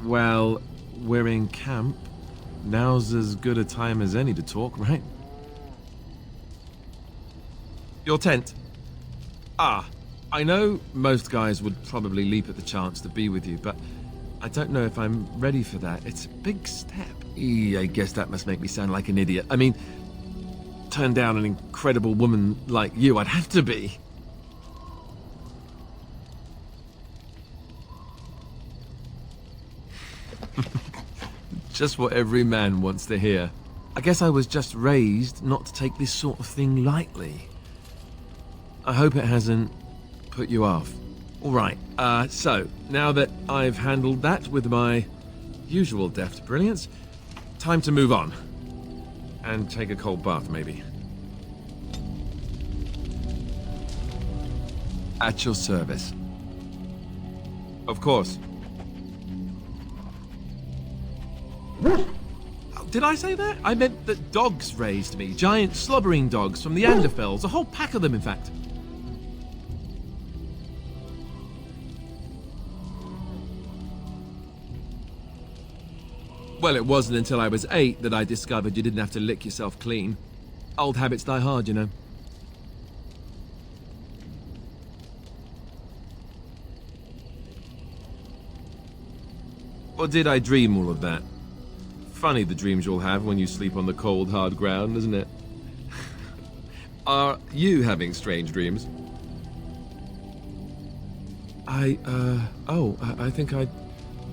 Well, we're in camp. Now's as good a time as any to talk, right? Your tent. Ah, I know most guys would probably leap at the chance to be with you, but I don't know if I'm ready for that. It's a big step. I guess that must make me sound like an idiot. I mean, turn down an incredible woman like you, I'd have to be. Just what every man wants to hear. I guess I was just raised not to take this sort of thing lightly. I hope it hasn't put you off. All right, so now that I've handled that with my usual deft brilliance, time to move on. And take a cold bath, maybe. At your service. Of course. Did I say that? I meant that dogs raised me. Giant slobbering dogs from the Anderfells. A whole pack of them, in fact. Well, it wasn't until I was 8 that I discovered you didn't have to lick yourself clean. Old habits die hard, you know. Or did I dream all of that? Funny the dreams you'll have when you sleep on the cold, hard ground, isn't it? Are you having strange dreams? I think I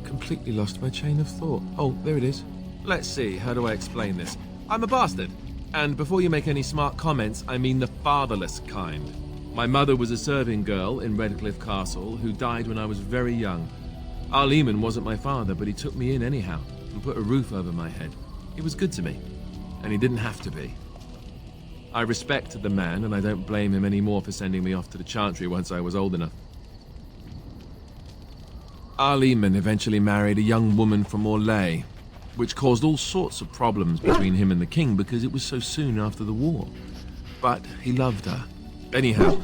completely lost my chain of thought. Oh, there it is. Let's see, how do I explain this? I'm a bastard. And before you make any smart comments, I mean the fatherless kind. My mother was a serving girl in Redcliff Castle who died when I was very young. Our Lehman wasn't my father, but he took me in anyhow and put a roof over my head. He was good to me, and he didn't have to be. I respected the man, and I don't blame him anymore for sending me off to the Chantry once I was old enough. Our Lehman eventually married a young woman from Orlais, which caused all sorts of problems between him and the king because it was so soon after the war. But he loved her. Anyhow,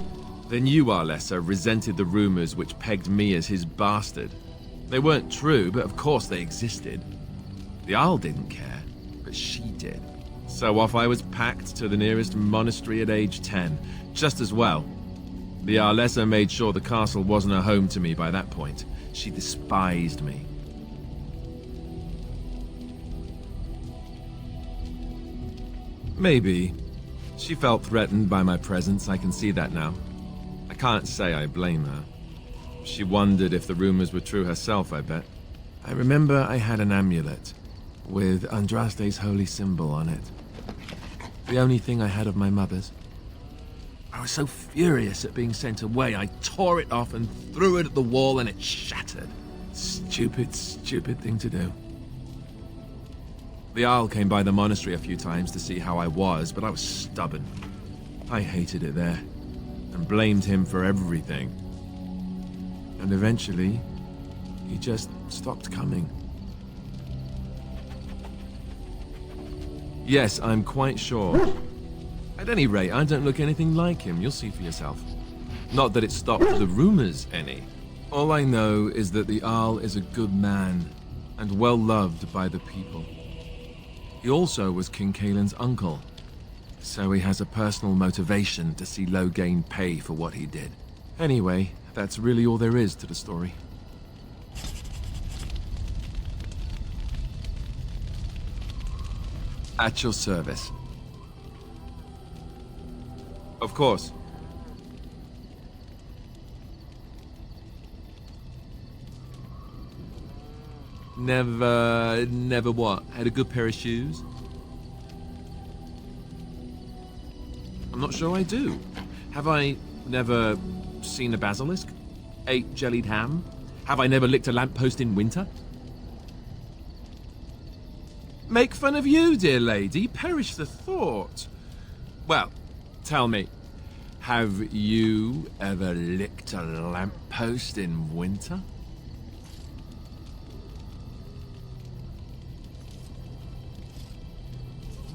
then you, Alistair, resented the rumors which pegged me as his bastard. They weren't true, but of course they existed. The Isle didn't care, but she did. So off I was packed to the nearest monastery at age 10, just as well. The Arlessa made sure the castle wasn't a home to me by that point. She despised me. Maybe. She felt threatened by my presence, I can see that now. I can't say I blame her. She wondered if the rumors were true herself, I bet. I remember I had an amulet with Andraste's holy symbol on it. The only thing I had of my mother's. I was so furious at being sent away, I tore it off and threw it at the wall and it shattered. Stupid, stupid thing to do. The Owl came by the monastery a few times to see how I was, but I was stubborn. I hated it there, and blamed him for everything. And eventually, he just stopped coming. Yes, I'm quite sure. At any rate, I don't look anything like him, you'll see for yourself. Not that it stopped the rumors any. All I know is that the Owl is a good man, and well loved by the people. He also was King Caelan's uncle, so he has a personal motivation to see Logain pay for what he did. Anyway, that's really all there is to the story. At your service. Of course. Never what? Had a good pair of shoes? I'm not sure I do. Have I never seen a basilisk? Ate jellied ham? Have I never licked a lamppost in winter? Make fun of you, dear lady. Perish the thought. Well, tell me, have you ever licked a lamppost in winter?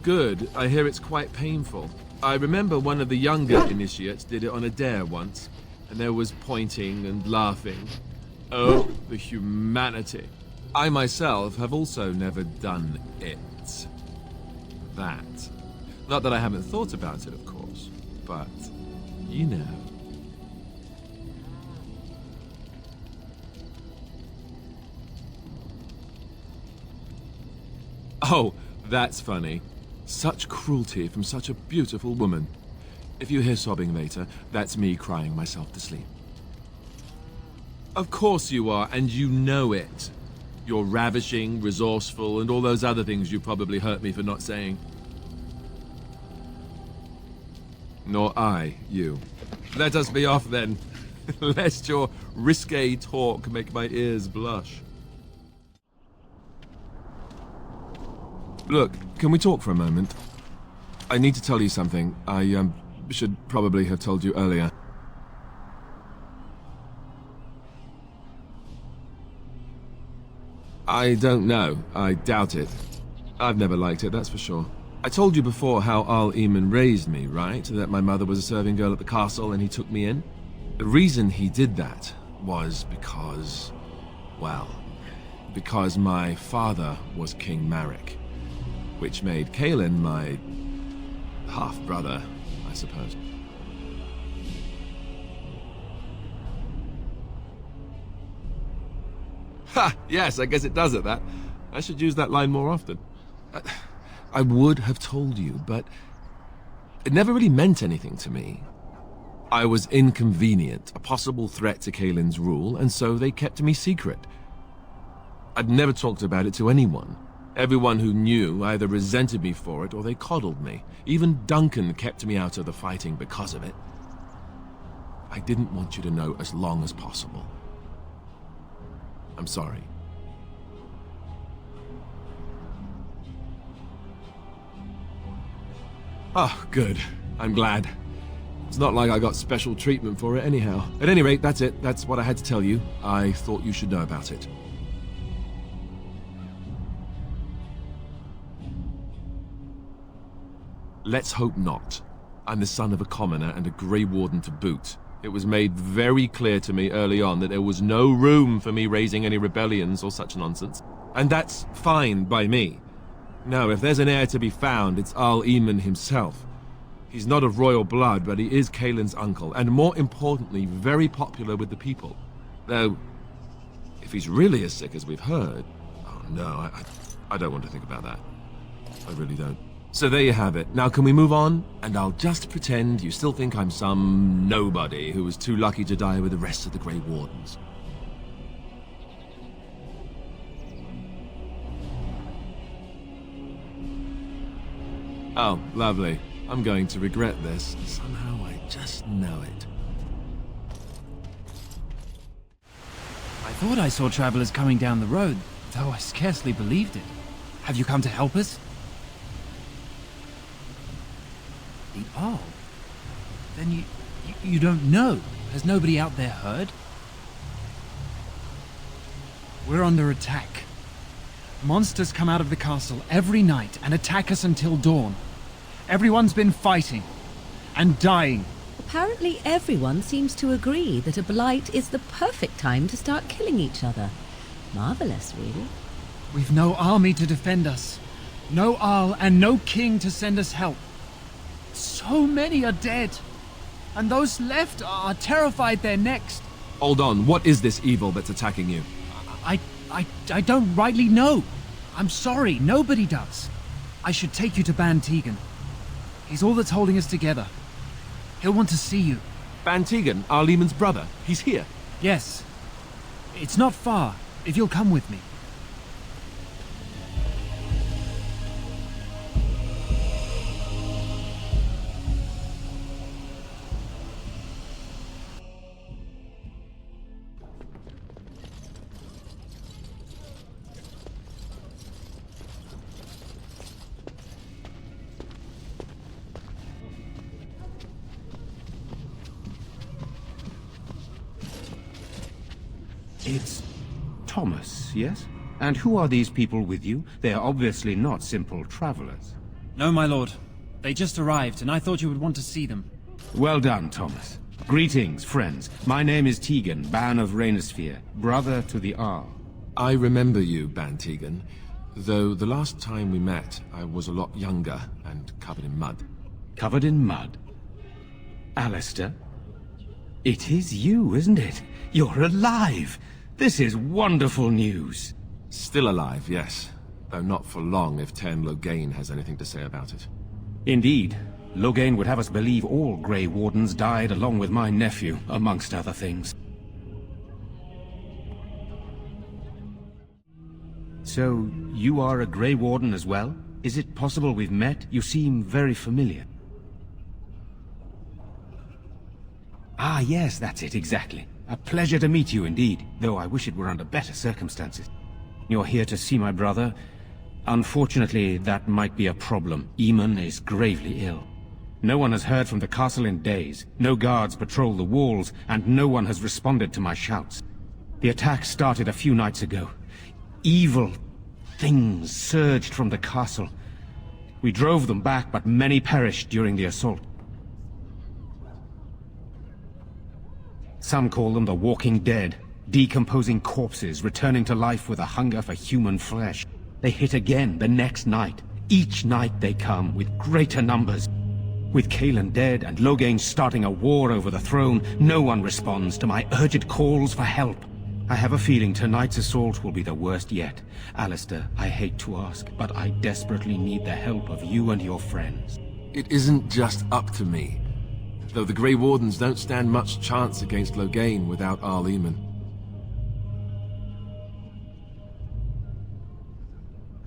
Good. I hear it's quite painful. I remember one of the younger initiates did it on a dare once, and there was pointing and laughing. Oh, the humanity. I myself have also never done it. That. Not that I haven't thought about it, of course, but you know. Oh, that's funny. Such cruelty from such a beautiful woman. If you hear sobbing later, that's me crying myself to sleep. Of course you are, and you know it. You're ravishing, resourceful, and all those other things you probably hurt me for not saying. Nor I, you. Let us be off then, lest your risque talk make my ears blush. Look, can we talk for a moment? I need to tell you something. I should probably have told you earlier. I don't know. I doubt it. I've never liked it, that's for sure. I told you before how Al Eamon raised me, right? That my mother was a serving girl at the castle and he took me in? The reason he did that was because... well, because my father was King Marek, which made Caelan my half-brother, I suppose. Ha! Yes, I guess it does at that. I should use that line more often. I would have told you, but it never really meant anything to me. I was inconvenient, a possible threat to Caelan's rule, and so they kept me secret. I'd never talked about it to anyone. Everyone who knew either resented me for it or they coddled me. Even Duncan kept me out of the fighting because of it. I didn't want you to know as long as possible. I'm sorry. Oh, good. I'm glad. It's not like I got special treatment for it anyhow. At any rate, that's it. That's what I had to tell you. I thought you should know about it. Let's hope not. I'm the son of a commoner and a Grey Warden to boot. It was made very clear to me early on that there was no room for me raising any rebellions or such nonsense. And that's fine by me. No, if there's an heir to be found, it's Al Eamon himself. He's not of royal blood, but he is Caelan's uncle, and more importantly, very popular with the people. Though, if he's really as sick as we've heard... oh no, I don't want to think about that. I really don't. So there you have it. Now can we move on? And I'll just pretend you still think I'm some nobody who was too lucky to die with the rest of the Grey Wardens. Oh, lovely. I'm going to regret this. Somehow I just know it. I thought I saw travelers coming down the road, though I scarcely believed it. Have you come to help us? The Arl? Then you don't know? Has nobody out there heard? We're under attack. Monsters come out of the castle every night and attack us until dawn. Everyone's been fighting and dying. Apparently everyone seems to agree that a blight is the perfect time to start killing each other. Marvelous, really. We've no army to defend us. No Arl and no king to send us help. So many are dead. And those left are terrified they're next. Hold on, what is this evil that's attacking you? I don't rightly know. I'm sorry, nobody does. I should take you to Banter. He's all that's holding us together. He'll want to see you. Banter, Arlemon's brother. He's here. Yes. It's not far, if you'll come with me. It's Thomas, yes? And who are these people with you? They are obviously not simple travelers. No, my lord. They just arrived, and I thought you would want to see them. Well done, Thomas. Greetings, friends. My name is Tegan, Ban of Rainersphere, brother to the Arl. I remember you, Banter, though the last time we met, I was a lot younger and covered in mud. Covered in mud? Alistair? It is you, isn't it? You're alive! This is wonderful news. Still alive, yes. Though not for long if Tern Loghain has anything to say about it. Indeed. Loghain would have us believe all Grey Wardens died along with my nephew, amongst other things. So, you are a Grey Warden as well? Is it possible we've met? You seem very familiar. Ah, yes, that's it, exactly. A pleasure to meet you indeed, though I wish it were under better circumstances. You're here to see my brother? Unfortunately, that might be a problem. Eamon is gravely ill. No one has heard from the castle in days. No guards patrol the walls, and no one has responded to my shouts. The attack started a few nights ago. Evil things surged from the castle. We drove them back, but many perished during the assault. Some call them the Walking Dead, decomposing corpses returning to life with a hunger for human flesh. They hit again the next night. Each night they come with greater numbers. With Cousland dead and Loghain starting a war over the throne, no one responds to my urgent calls for help. I have a feeling tonight's assault will be the worst yet. Alistair, I hate to ask, but I desperately need the help of you and your friends. It isn't just up to me. Though the Grey Wardens don't stand much chance against Loghain without Arleman.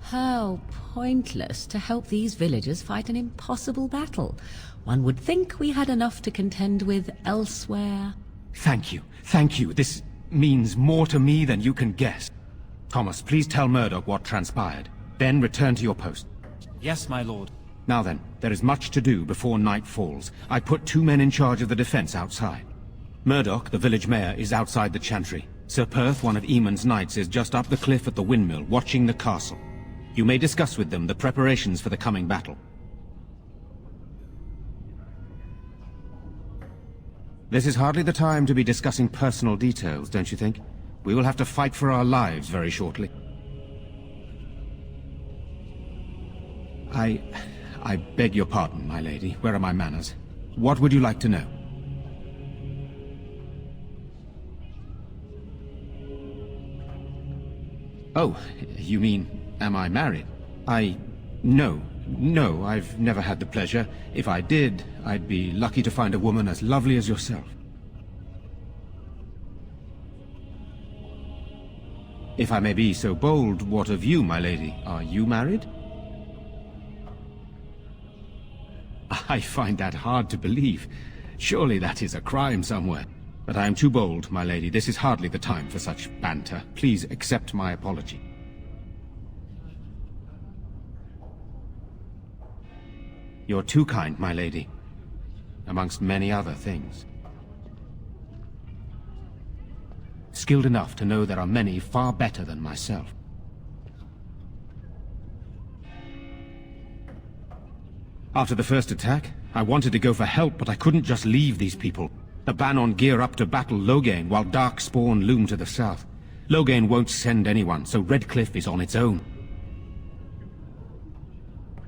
How pointless to help these villagers fight an impossible battle. One would think we had enough to contend with elsewhere. Thank you. Thank you. This means more to me than you can guess. Thomas, please tell Murdoch what transpired. Then return to your post. Yes, my lord. Now then, there is much to do before night falls. I put 2 men in charge of the defense outside. Murdoch, the village mayor, is outside the chantry. Sir Perth, one of Eamon's knights, is just up the cliff at the windmill, watching the castle. You may discuss with them the preparations for the coming battle. This is hardly the time to be discussing personal details, don't you think? We will have to fight for our lives very shortly. I beg your pardon, my lady. Where are my manners? What would you like to know? Oh, you mean, am I married? No, I've never had the pleasure. If I did, I'd be lucky to find a woman as lovely as yourself. If I may be so bold, what of you, my lady? Are you married? I find that hard to believe. Surely that is a crime somewhere. But I am too bold, my lady. This is hardly the time for such banter. Please accept my apology. You're too kind, my lady. Amongst many other things. Skilled enough to know there are many far better than myself. After the first attack, I wanted to go for help, but I couldn't just leave these people. The Bannon gear up to battle Lothering, while Darkspawn loom to the south. Lothering won't send anyone, so Redcliff is on its own.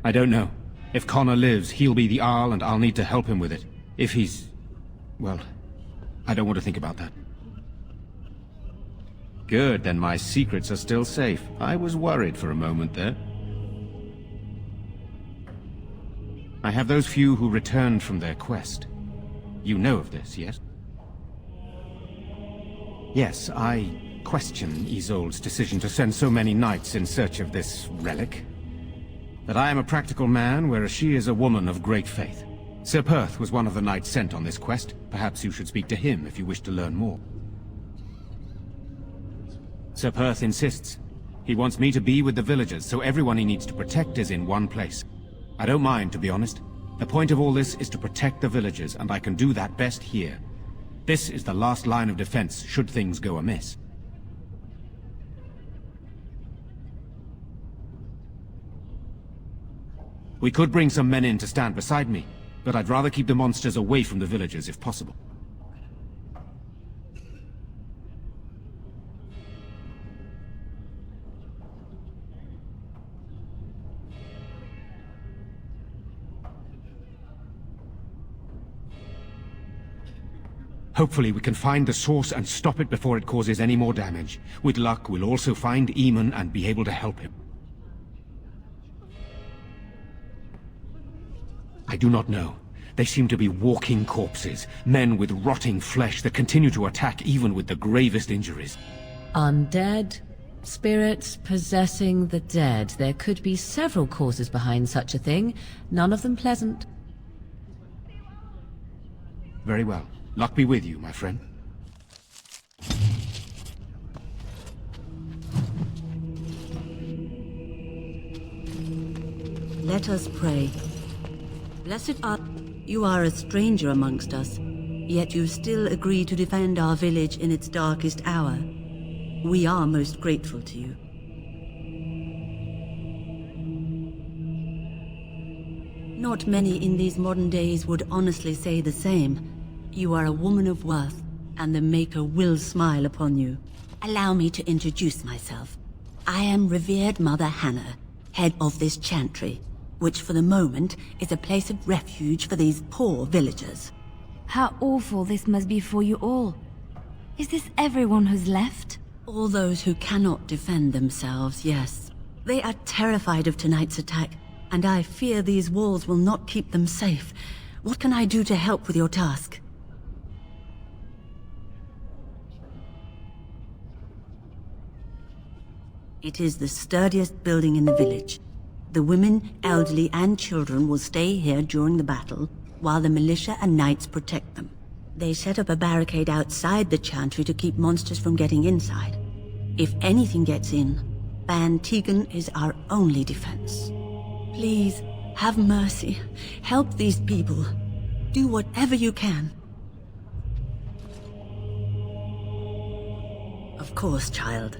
I don't know. If Connor lives, he'll be the Arl, and I'll need to help him with it. If he's... well, I don't want to think about that. Good, then my secrets are still safe. I was worried for a moment there. I have those few who returned from their quest. You know of this, yes? Yes, I question Isolde's decision to send so many knights in search of this relic. But I am a practical man, whereas she is a woman of great faith. Sir Perth was one of the knights sent on this quest. Perhaps you should speak to him if you wish to learn more. Sir Perth insists. He wants me to be with the villagers, so everyone he needs to protect is in one place. I don't mind, to be honest. The point of all this is to protect the villagers, and I can do that best here. This is the last line of defense, should things go amiss. We could bring some men in to stand beside me, but I'd rather keep the monsters away from the villagers if possible. Hopefully we can find the source and stop it before it causes any more damage. With luck, we'll also find Eamon and be able to help him. I do not know. They seem to be walking corpses, men with rotting flesh that continue to attack even with the gravest injuries. Undead, spirits possessing the dead. There could be several causes behind such a thing, none of them pleasant. Very well. Luck be with you, my friend. Let us pray. Blessed art you are a stranger amongst us, yet you still agree to defend our village in its darkest hour. We are most grateful to you. Not many in these modern days would honestly say the same. You are a woman of worth, and the Maker will smile upon you. Allow me to introduce myself. I am revered Mother Hannah, head of this chantry, which for the moment is a place of refuge for these poor villagers. How awful this must be for you all. Is this everyone who's left? All those who cannot defend themselves, yes. They are terrified of tonight's attack, and I fear these walls will not keep them safe. What can I do to help with your task? It is the sturdiest building in the village. The women, elderly, and children will stay here during the battle, while the militia and knights protect them. They set up a barricade outside the chantry to keep monsters from getting inside. If anything gets in, Ban Tegan is our only defense. Please, have mercy. Help these people. Do whatever you can. Of course, child.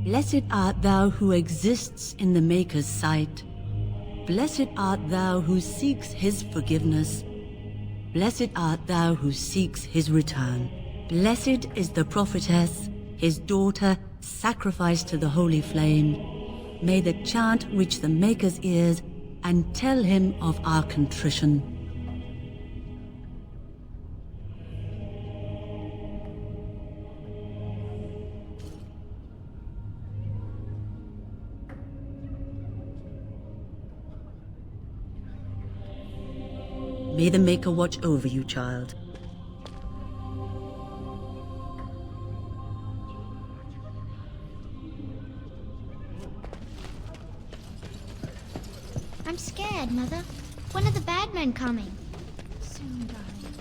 Blessed art thou who exists in the Maker's sight. Blessed art thou who seeks his forgiveness. Blessed art thou who seeks his return. Blessed is the prophetess, his daughter, sacrificed to the holy flame. May the chant reach the Maker's ears and tell him of our contrition. May the Maker watch over you, child. I'm scared, Mother. When are the bad men coming? Soon, darling.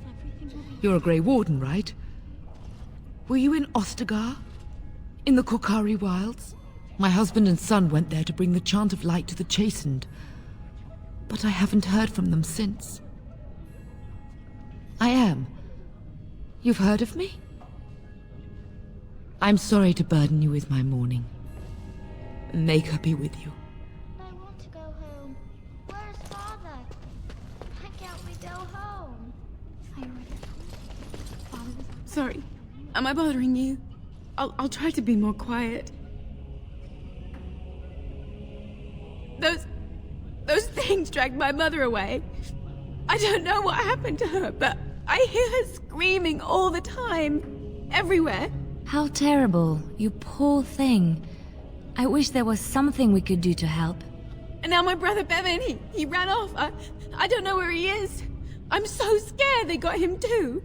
Everything will be... You're a Grey Warden, right? Were you in Ostagar? In the Korkari Wilds? My husband and son went there to bring the chant of light to the Chastened. But I haven't heard from them since. I am. You've heard of me? I'm sorry to burden you with my mourning. May her be with you. I want to go home. Where's Father? Why can't we go home? Are you ready? Father, sorry. Am I bothering you? I'll try to be more quiet. Those things dragged my mother away. I don't know what happened to her, but I hear her screaming all the time. Everywhere. How terrible, you poor thing. I wish there was something we could do to help. And now my brother Bevan, he ran off. I don't know where he is. I'm so scared they got him too.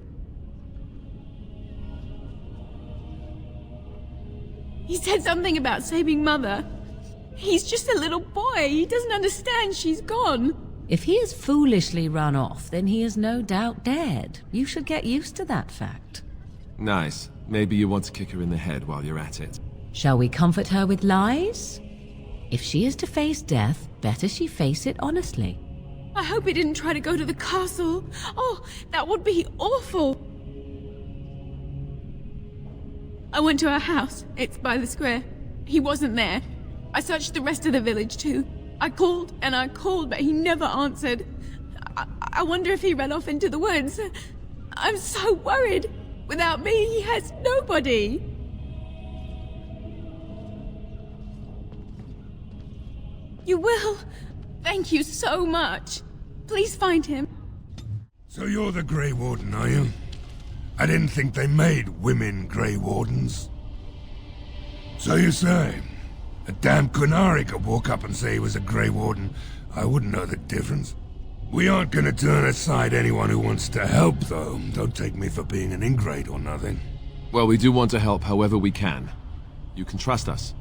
He said something about saving Mother. He's just a little boy. He doesn't understand she's gone. If he is foolishly run off, then he is no doubt dead. You should get used to that fact. Nice. Maybe you want to kick her in the head while you're at it. Shall we comfort her with lies? If she is to face death, better she face it honestly. I hope he didn't try to go to the castle. Oh, that would be awful. I went to our house. It's by the square. He wasn't there. I searched the rest of the village too. I called and I called, but he never answered. I wonder if he ran off into the woods. I'm so worried. Without me, he has nobody. You will? Thank you so much. Please find him. So you're the Grey Warden, are you? I didn't think they made women Grey Wardens. So you say, a damn Qunari could walk up and say he was a Grey Warden. I wouldn't know the difference. We aren't gonna turn aside anyone who wants to help, though. Don't take me for being an ingrate or nothing. Well, we do want to help however we can. You can trust us.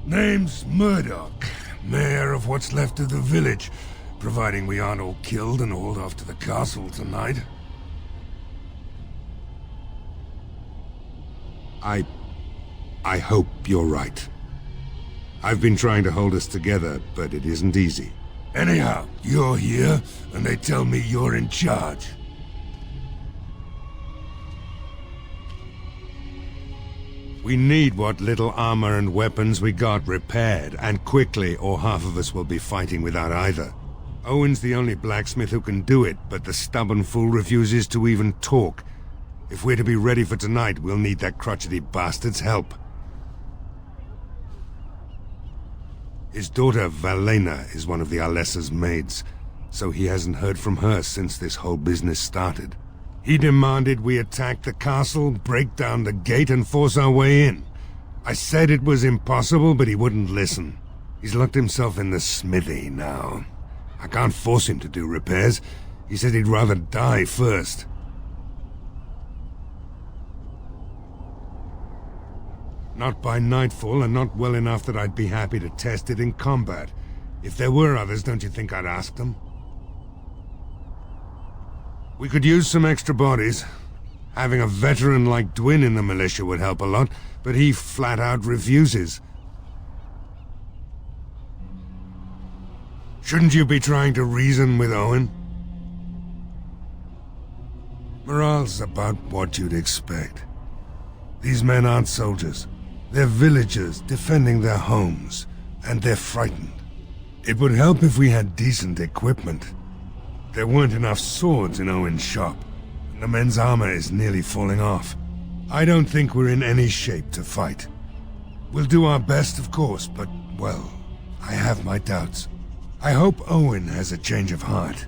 Name's Murdoch, mayor of what's left of the village, providing we aren't all killed and hauled off to the castle tonight. I hope you're right. I've been trying to hold us together, but it isn't easy. Anyhow, you're here, and they tell me you're in charge. We need what little armor and weapons we got repaired, and quickly, or half of us will be fighting without either. Owen's the only blacksmith who can do it, but the stubborn fool refuses to even talk. If we're to be ready for tonight, we'll need that crotchety bastard's help. His daughter, Valena, is one of the Alessa's maids, so he hasn't heard from her since this whole business started. He demanded we attack the castle, break down the gate, and force our way in. I said it was impossible, but he wouldn't listen. He's locked himself in the smithy now. I can't force him to do repairs. He said he'd rather die first. Not by nightfall, and not well enough that I'd be happy to test it in combat. If there were others, don't you think I'd ask them? We could use some extra bodies. Having a veteran like Dwin in the militia would help a lot, but he flat out refuses. Shouldn't you be trying to reason with Owen? Morale's about what you'd expect. These men aren't soldiers. They're villagers defending their homes, and they're frightened. It would help if we had decent equipment. There weren't enough swords in Owen's shop, and the men's armor is nearly falling off. I don't think we're in any shape to fight. We'll do our best, of course, but, well, I have my doubts. I hope Owen has a change of heart.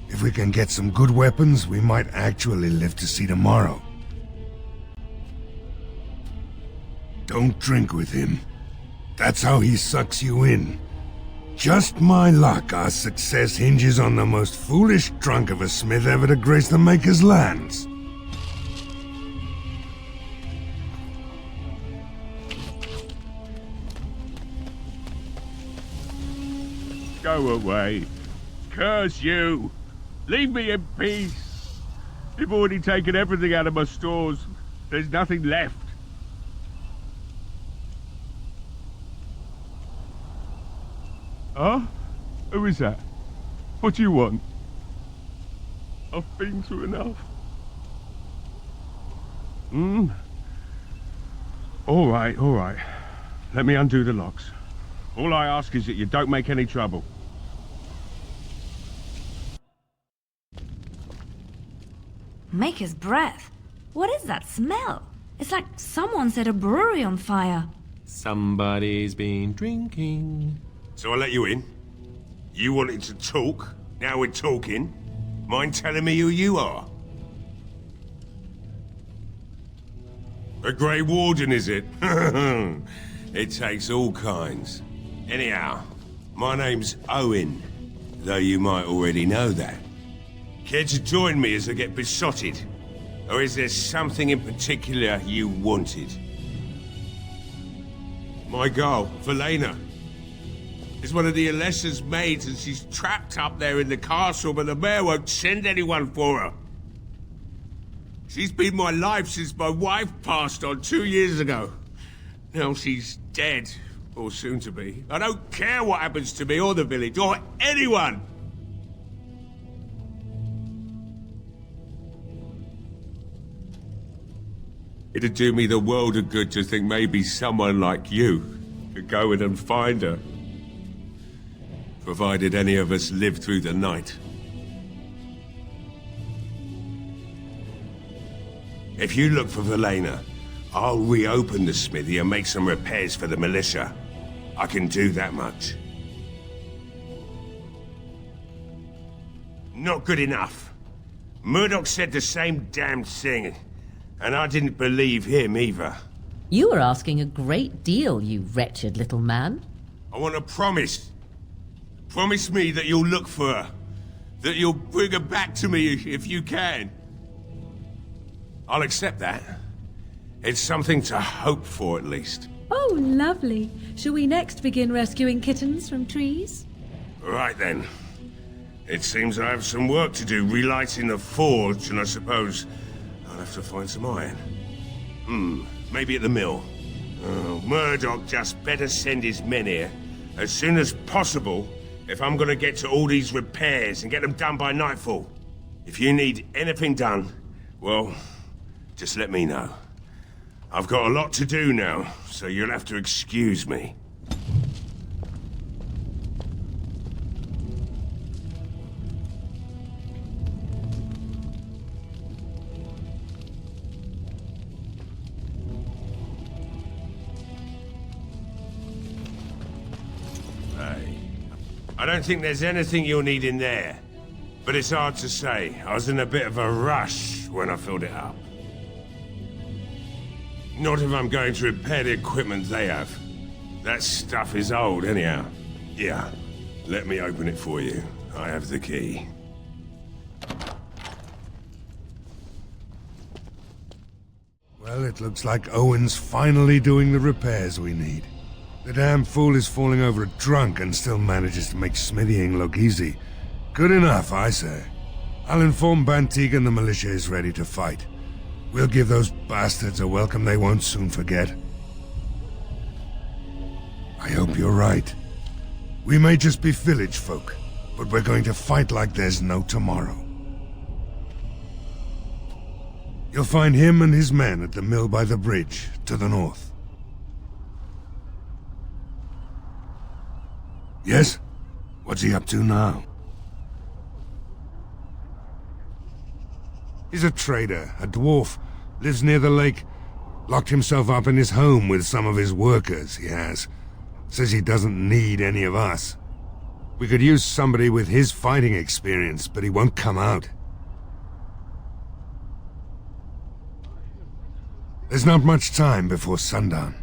If we can get some good weapons, we might actually live to see tomorrow. Don't drink with him. That's how he sucks you in. Just my luck, our success hinges on the most foolish drunk of a smith ever to grace the Maker's lands. Go away. Curse you! Leave me in peace! You've already taken everything out of my stores. There's nothing left. Huh? Who is that? What do you want? I've been through enough. All right. Let me undo the locks. All I ask is that you don't make any trouble. Maker's breath. What is that smell? It's like someone set a brewery on fire. Somebody's been drinking. So I let you in. You wanted to talk. Now we're talking. Mind telling me who you are? A Grey Warden, is it? It takes all kinds. Anyhow, my name's Owen, though you might already know that. Care to join me as I get besotted? Or is there something in particular you wanted? My girl, Velena, is one of the Alessa's maids, and she's trapped up there in the castle, but the mayor won't send anyone for her. She's been my life since my wife passed on 2 years ago. Now she's dead, or soon to be. I don't care what happens to me or the village, or anyone! It'd do me the world of good to think maybe someone like you could go in and find her. Provided any of us live through the night. If you look for Velena, I'll reopen the smithy and make some repairs for the militia. I can do that much. Not good enough. Murdoch said the same damn thing, and I didn't believe him either. You were asking a great deal, you wretched little man. I want a promise. Promise me that you'll look for her. That you'll bring her back to me if you can. I'll accept that. It's something to hope for, at least. Oh, lovely. Shall we next begin rescuing kittens from trees? Right then. It seems I have some work to do relighting the forge, and I suppose I'll have to find some iron. Maybe at the mill. Oh, Murdoch just better send his men here as soon as possible if I'm gonna get to all these repairs and get them done by nightfall. If you need anything done, well, just let me know. I've got a lot to do now, so you'll have to excuse me. I don't think there's anything you'll need in there. But it's hard to say. I was in a bit of a rush when I filled it up. Not if I'm going to repair the equipment they have. That stuff is old, anyhow. Yeah, let me open it for you. I have the key. Well, it looks like Owen's finally doing the repairs we need. The damn fool is falling over a drunk and still manages to make smithying look easy. Good enough, I say. I'll inform Banter the militia is ready to fight. We'll give those bastards a welcome they won't soon forget. I hope you're right. We may just be village folk, but we're going to fight like there's no tomorrow. You'll find him and his men at the mill by the bridge, to the north. Yes? What's he up to now? He's a trader, a dwarf, lives near the lake. Locked himself up in his home with some of his workers, he has. Says he doesn't need any of us. We could use somebody with his fighting experience, but he won't come out. There's not much time before sundown.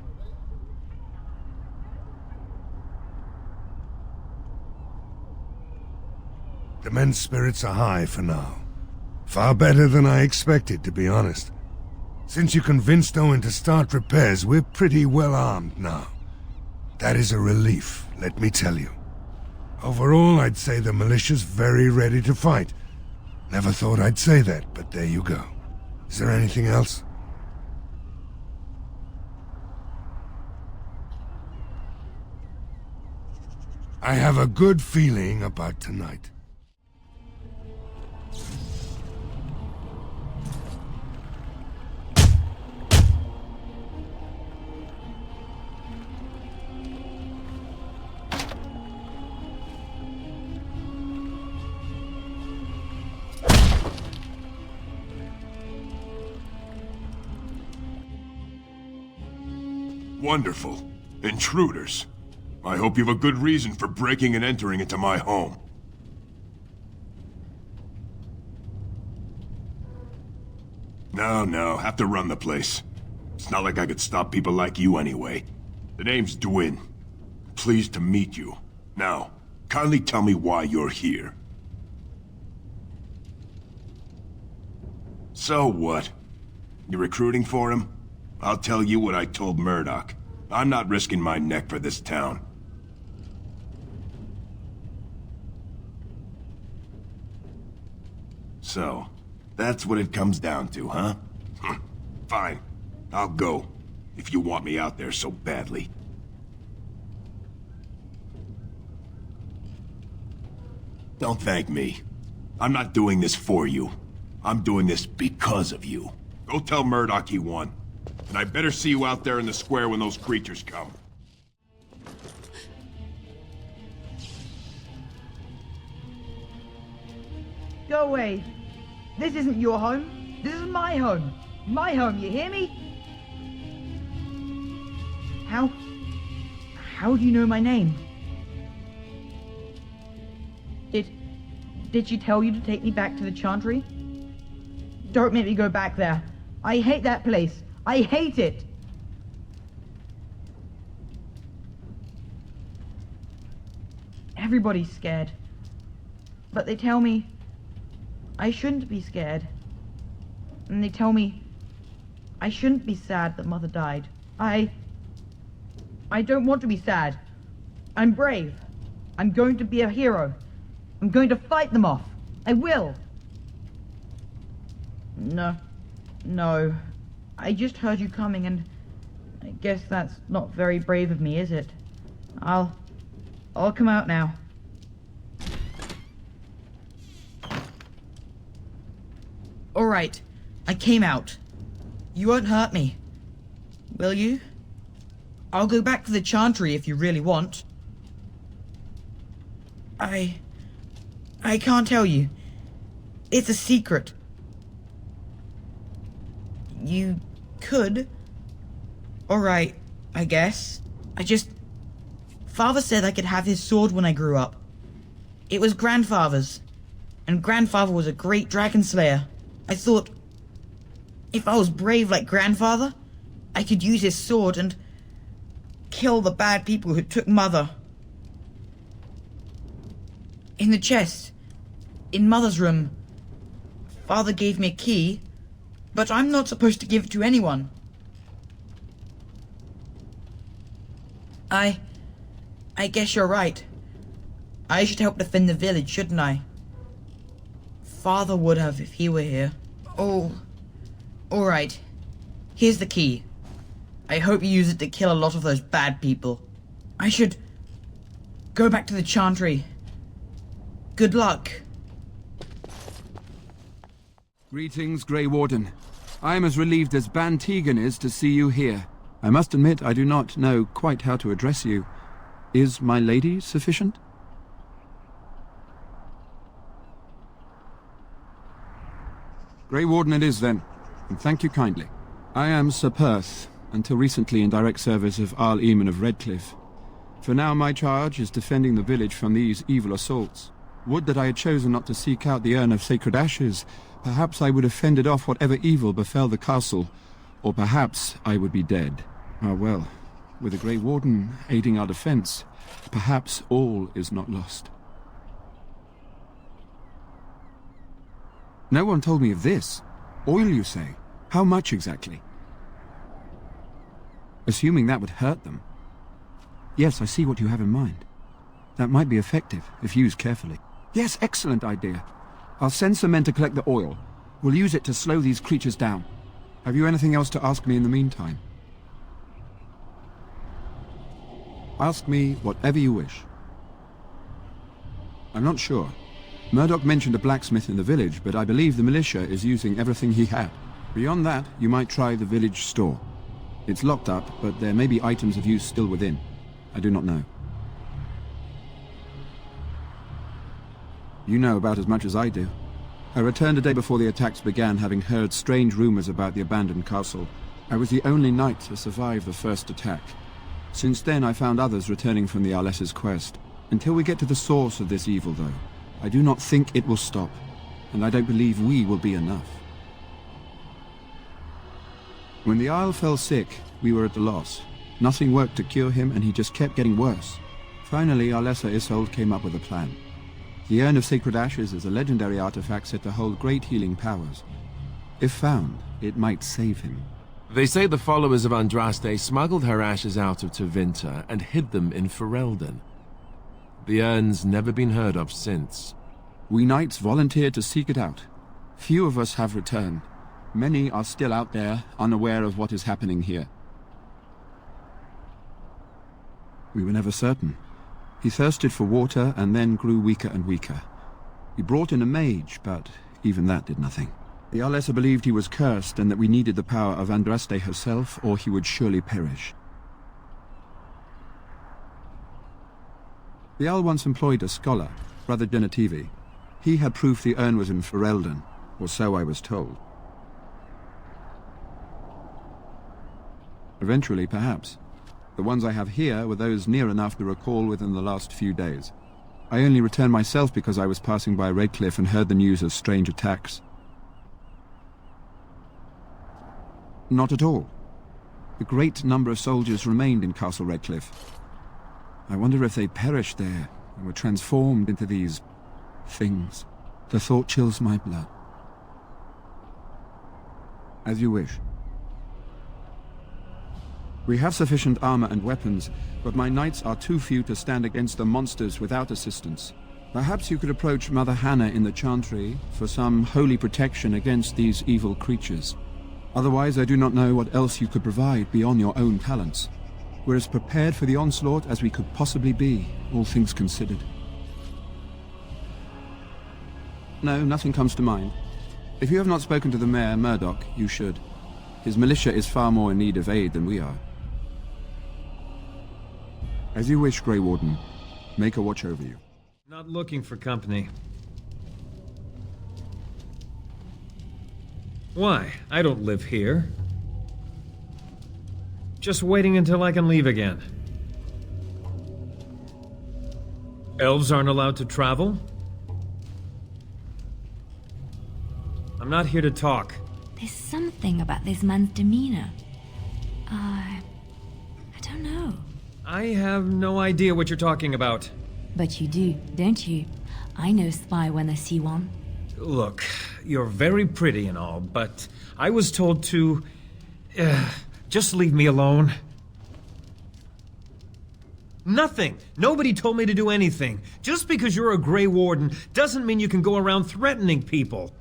The men's spirits are high for now. Far better than I expected, to be honest. Since you convinced Owen to start repairs, we're pretty well armed now. That is a relief, let me tell you. Overall, I'd say the militia's very ready to fight. Never thought I'd say that, but there you go. Is there anything else? I have a good feeling about tonight. Wonderful. Intruders. I hope you have a good reason for breaking and entering into my home. No, have to run the place. It's not like I could stop people like you anyway. The name's Dwyn. Pleased to meet you. Now, kindly tell me why you're here. So what? You recruiting for him? I'll tell you what I told Murdoch. I'm not risking my neck for this town. So, that's what it comes down to, huh? Fine. I'll go, if you want me out there so badly. Don't thank me. I'm not doing this for you. I'm doing this because of you. Go tell Murdoch he won. And I better see you out there in the square when those creatures come. Go away. This isn't your home. This is my home. My home, you hear me? How do you know my name? Did she tell you to take me back to the Chantry? Don't make me go back there. I hate that place. I hate it! Everybody's scared. But they tell me I shouldn't be scared. And they tell me I shouldn't be sad that Mother died. I don't want to be sad. I'm brave. I'm going to be a hero. I'm going to fight them off. I will. No. I just heard you coming, and I guess that's not very brave of me, is it? I'll come out now. Alright, I came out. You won't hurt me. Will you? I'll go back to the Chantry if you really want. I can't tell you. It's a secret. You could. Alright, I guess. Father said I could have his sword when I grew up. It was Grandfather's. And Grandfather was a great dragon slayer. I thought, if I was brave like Grandfather, I could use his sword and kill the bad people who took Mother. In the chest, in Mother's room, Father gave me a key, but I'm not supposed to give it to anyone. I guess you're right. I should help defend the village, shouldn't I? Father would have if he were here. Oh, alright. Here's the key. I hope you use it to kill a lot of those bad people. I should go back to the Chantry. Good luck. Greetings, Grey Warden. I am as relieved as Bantegan is to see you here. I must admit I do not know quite how to address you. Is my lady sufficient? Grey Warden it is then, and thank you kindly. I am Sir Perth, until recently in direct service of Arl Eamon of Redcliff. For now my charge is defending the village from these evil assaults. Would that I had chosen not to seek out the urn of sacred ashes. Perhaps I would have fended off whatever evil befell the castle, or perhaps I would be dead. Ah well, with the Grey Warden aiding our defense, perhaps all is not lost. No one told me of this. Oil, you say? How much exactly? Assuming that would hurt them. Yes, I see what you have in mind. That might be effective, if used carefully. Yes, excellent idea. I'll send some men to collect the oil. We'll use it to slow these creatures down. Have you anything else to ask me in the meantime? Ask me whatever you wish. I'm not sure. Murdoch mentioned a blacksmith in the village, but I believe the militia is using everything he had. Beyond that, you might try the village store. It's locked up, but there may be items of use still within. I do not know. You know about as much as I do. I returned a day before the attacks began, having heard strange rumors about the abandoned castle. I was the only knight to survive the first attack. Since then, I found others returning from the Arlessa's quest. Until we get to the source of this evil, though, I do not think it will stop, and I don't believe we will be enough. When the Isle fell sick, we were at a loss. Nothing worked to cure him, and he just kept getting worse. Finally, Arlessa Isolde came up with a plan. The Urn of Sacred Ashes is a legendary artifact said to hold great healing powers. If found, it might save him. They say the followers of Andraste smuggled her ashes out of Tevinter and hid them in Ferelden. The urn's never been heard of since. We knights volunteered to seek it out. Few of us have returned. Many are still out there, unaware of what is happening here. We were never certain. He thirsted for water and then grew weaker and weaker. We brought in a mage, but even that did nothing. The Arlessa believed he was cursed and that we needed the power of Andraste herself, or he would surely perish. The Owl once employed a scholar, Brother Genetivi. He had proof the urn was in Ferelden, or so I was told. Eventually, perhaps. The ones I have here were those near enough to recall within the last few days. I only returned myself because I was passing by Redcliff and heard the news of strange attacks. Not at all. A great number of soldiers remained in Castle Redcliff. I wonder if they perished there and were transformed into these things. The thought chills my blood. As you wish. We have sufficient armor and weapons, but my knights are too few to stand against the monsters without assistance. Perhaps you could approach Mother Hannah in the Chantry for some holy protection against these evil creatures. Otherwise, I do not know what else you could provide beyond your own talents. We're as prepared for the onslaught as we could possibly be, all things considered. No, nothing comes to mind. If you have not spoken to the Mayor, Murdoch, you should. His militia is far more in need of aid than we are. As you wish, Grey Warden. Make a watch over you. Not looking for company. Why? I don't live here. Just waiting until I can leave again. Elves aren't allowed to travel? I'm not here to talk. There's something about this man's demeanor. I don't know. I have no idea what you're talking about. But you do, don't you? I know spy when I see one. Look, you're very pretty and all, but I was told to... just leave me alone. Nothing! Nobody told me to do anything. Just because you're a Grey Warden doesn't mean you can go around threatening people.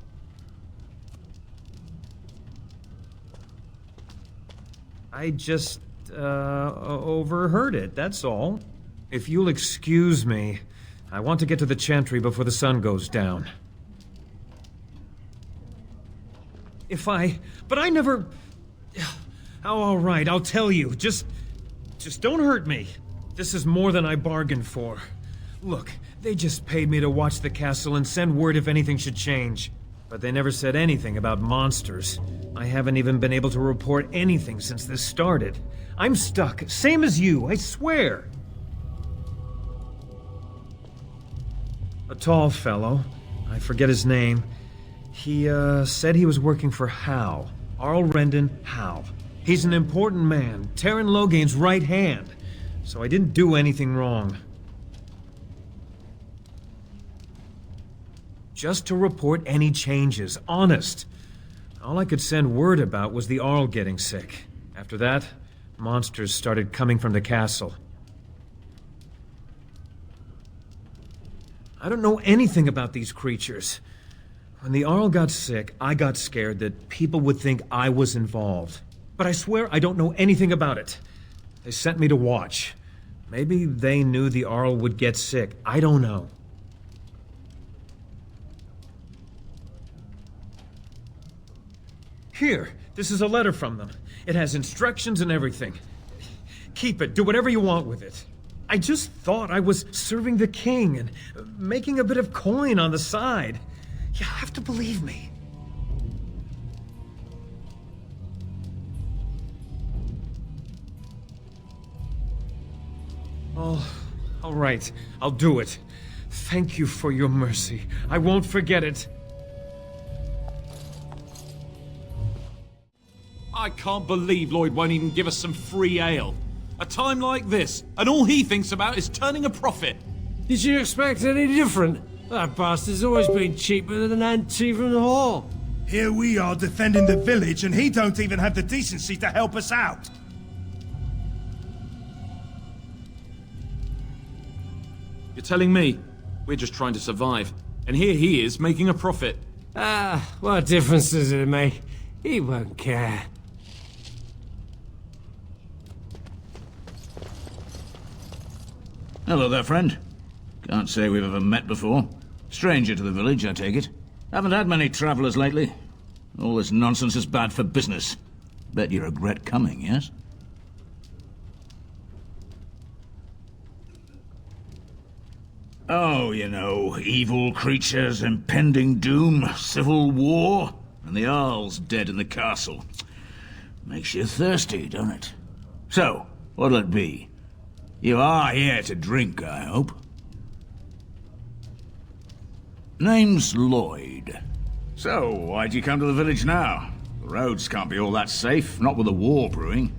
I just, overheard it, that's all. If you'll excuse me, I want to get to the Chantry before the sun goes down. But I never... Oh, all right, I'll tell you. Just don't hurt me. This is more than I bargained for. Look, they just paid me to watch the castle and send word if anything should change. But they never said anything about monsters. I haven't even been able to report anything since this started. I'm stuck, same as you, I swear. A tall fellow, I forget his name. He, said he was working for Hal. Arl Rendon Hal. He's an important man, Terran Loghain's right hand. So I didn't do anything wrong. Just to report any changes, honest. All I could send word about was the Arl getting sick. After that, monsters started coming from the castle. I don't know anything about these creatures. When the Arl got sick, I got scared that people would think I was involved. But I swear I don't know anything about it. They sent me to watch. Maybe they knew the Arl would get sick. I don't know. Here, this is a letter from them. It has instructions and everything. Keep it. Do whatever you want with it. I just thought I was serving the king and making a bit of coin on the side. You have to believe me. Oh, all right. I'll do it. Thank you for your mercy. I won't forget it. I can't believe Lloyd won't even give us some free ale. A time like this, and all he thinks about is turning a profit. Did you expect any different? That bastard's always been cheaper than an tea from the hall. Here we are defending the village, and he don't even have the decency to help us out. You're telling me we're just trying to survive, and here he is making a profit. Ah, what difference does it make? He won't care. Hello there, friend. Can't say we've ever met before. Stranger to the village, I take it. Haven't had many travellers lately. All this nonsense is bad for business. Bet you regret coming, yes? Oh, you know, evil creatures, impending doom, civil war, and the Arl's dead in the castle. Makes you thirsty, don't it? So, what'll it be? You are here to drink, I hope. Name's Lloyd. So, why'd you come to the village now? The roads can't be all that safe, not with a war brewing.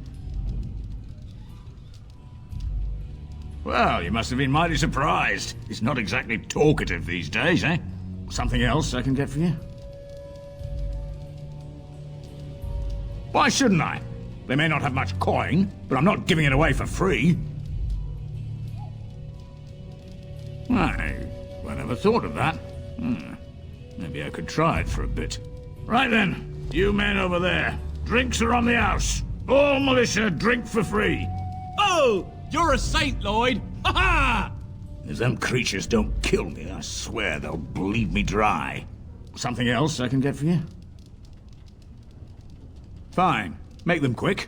Well, you must have been mighty surprised. He's not exactly talkative these days, eh? Something else I can get for you? Why shouldn't I? They may not have much coin, but I'm not giving it away for free. I never thought of that. Maybe I could try it for a bit. Right then, you men over there. Drinks are on the house. All militia drink for free. Oh! You're a saint, Lloyd! Ha ha! If them creatures don't kill me, I swear they'll bleed me dry. Something else I can get for you? Fine. Make them quick.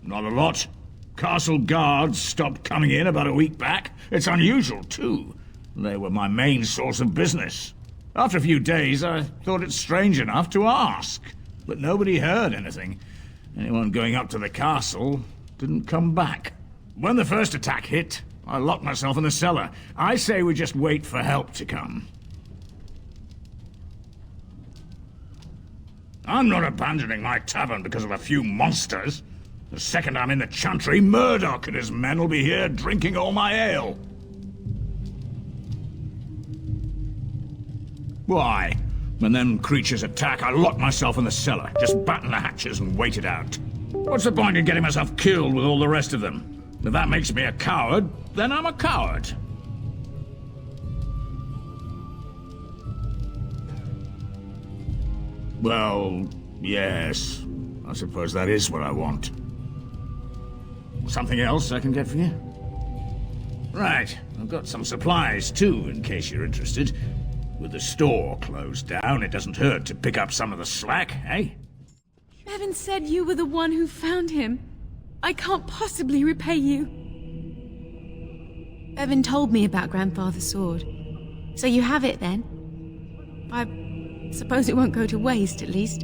Not a lot. Castle guards stopped coming in about a week back. It's unusual, too. They were my main source of business. After a few days, I thought it strange enough to ask. But nobody heard anything. Anyone going up to the castle didn't come back. When the first attack hit, I locked myself in the cellar. I say we just wait for help to come. I'm not abandoning my tavern because of a few monsters. The second I'm in the chantry, Murdoch and his men will be here drinking all my ale. Why? When them creatures attack, I lock myself in the cellar, just batten the hatches and wait it out. What's the point in getting myself killed with all the rest of them? If that makes me a coward, then I'm a coward. Well, yes. I suppose that is what I want. Something else I can get for you? Right, I've got some supplies too, in case you're interested. With the store closed down, it doesn't hurt to pick up some of the slack, eh? Bevan said you were the one who found him. I can't possibly repay you. Bevan told me about Grandfather's sword. So you have it then? I suppose it won't go to waste, at least.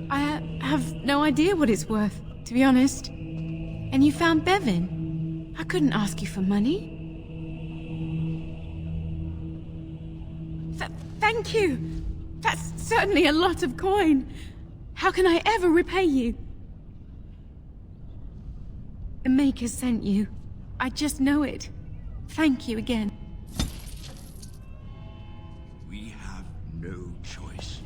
I have no idea what it's worth, to be honest. And you found Bevan. I couldn't ask you for money. Thank you. That's certainly a lot of coin. How can I ever repay you? The Maker sent you. I just know it. Thank you again. We have no choice.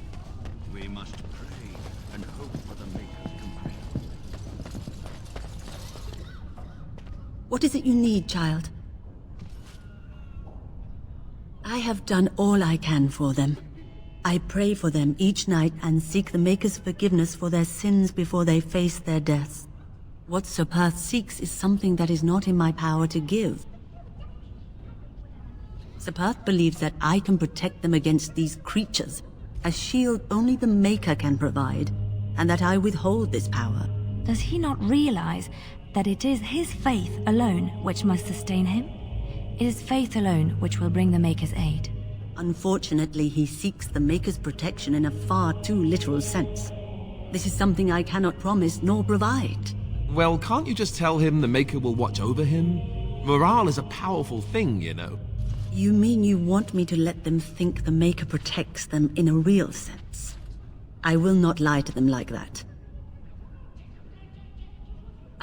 We must pray and hope for the Maker's compassion. What is it you need, child? I have done all I can for them. I pray for them each night and seek the Maker's forgiveness for their sins before they face their deaths. What Sir Perth seeks is something that is not in my power to give. Sir Perth believes that I can protect them against these creatures, a shield only the Maker can provide, and that I withhold this power. Does he not realize that it is his faith alone which must sustain him? It is faith alone which will bring the Maker's aid. Unfortunately, he seeks the Maker's protection in a far too literal sense. This is something I cannot promise nor provide. Well, can't you just tell him the Maker will watch over him? Morale is a powerful thing, you know. You mean you want me to let them think the Maker protects them in a real sense? I will not lie to them like that.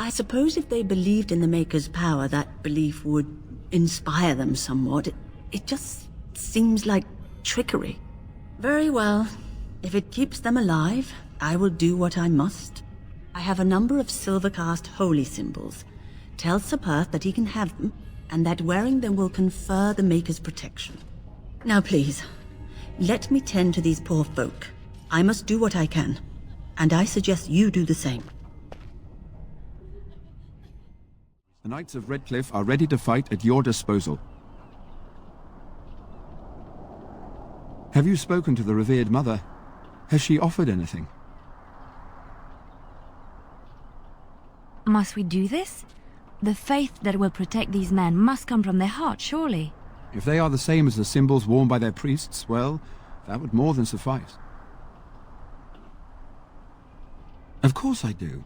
I suppose if they believed in the Maker's power, that belief would inspire them somewhat. It just seems like trickery. Very well. If it keeps them alive, I will do what I must. I have a number of silver-cast holy symbols. Tell Sir Perth that he can have them, and that wearing them will confer the Maker's protection. Now please, let me tend to these poor folk. I must do what I can, and I suggest you do the same. The Knights of Redcliff are ready to fight at your disposal. Have you spoken to the revered mother? Has she offered anything? Must we do this? The faith that will protect these men must come from their heart, surely. If they are the same as the symbols worn by their priests, well, that would more than suffice. Of course I do.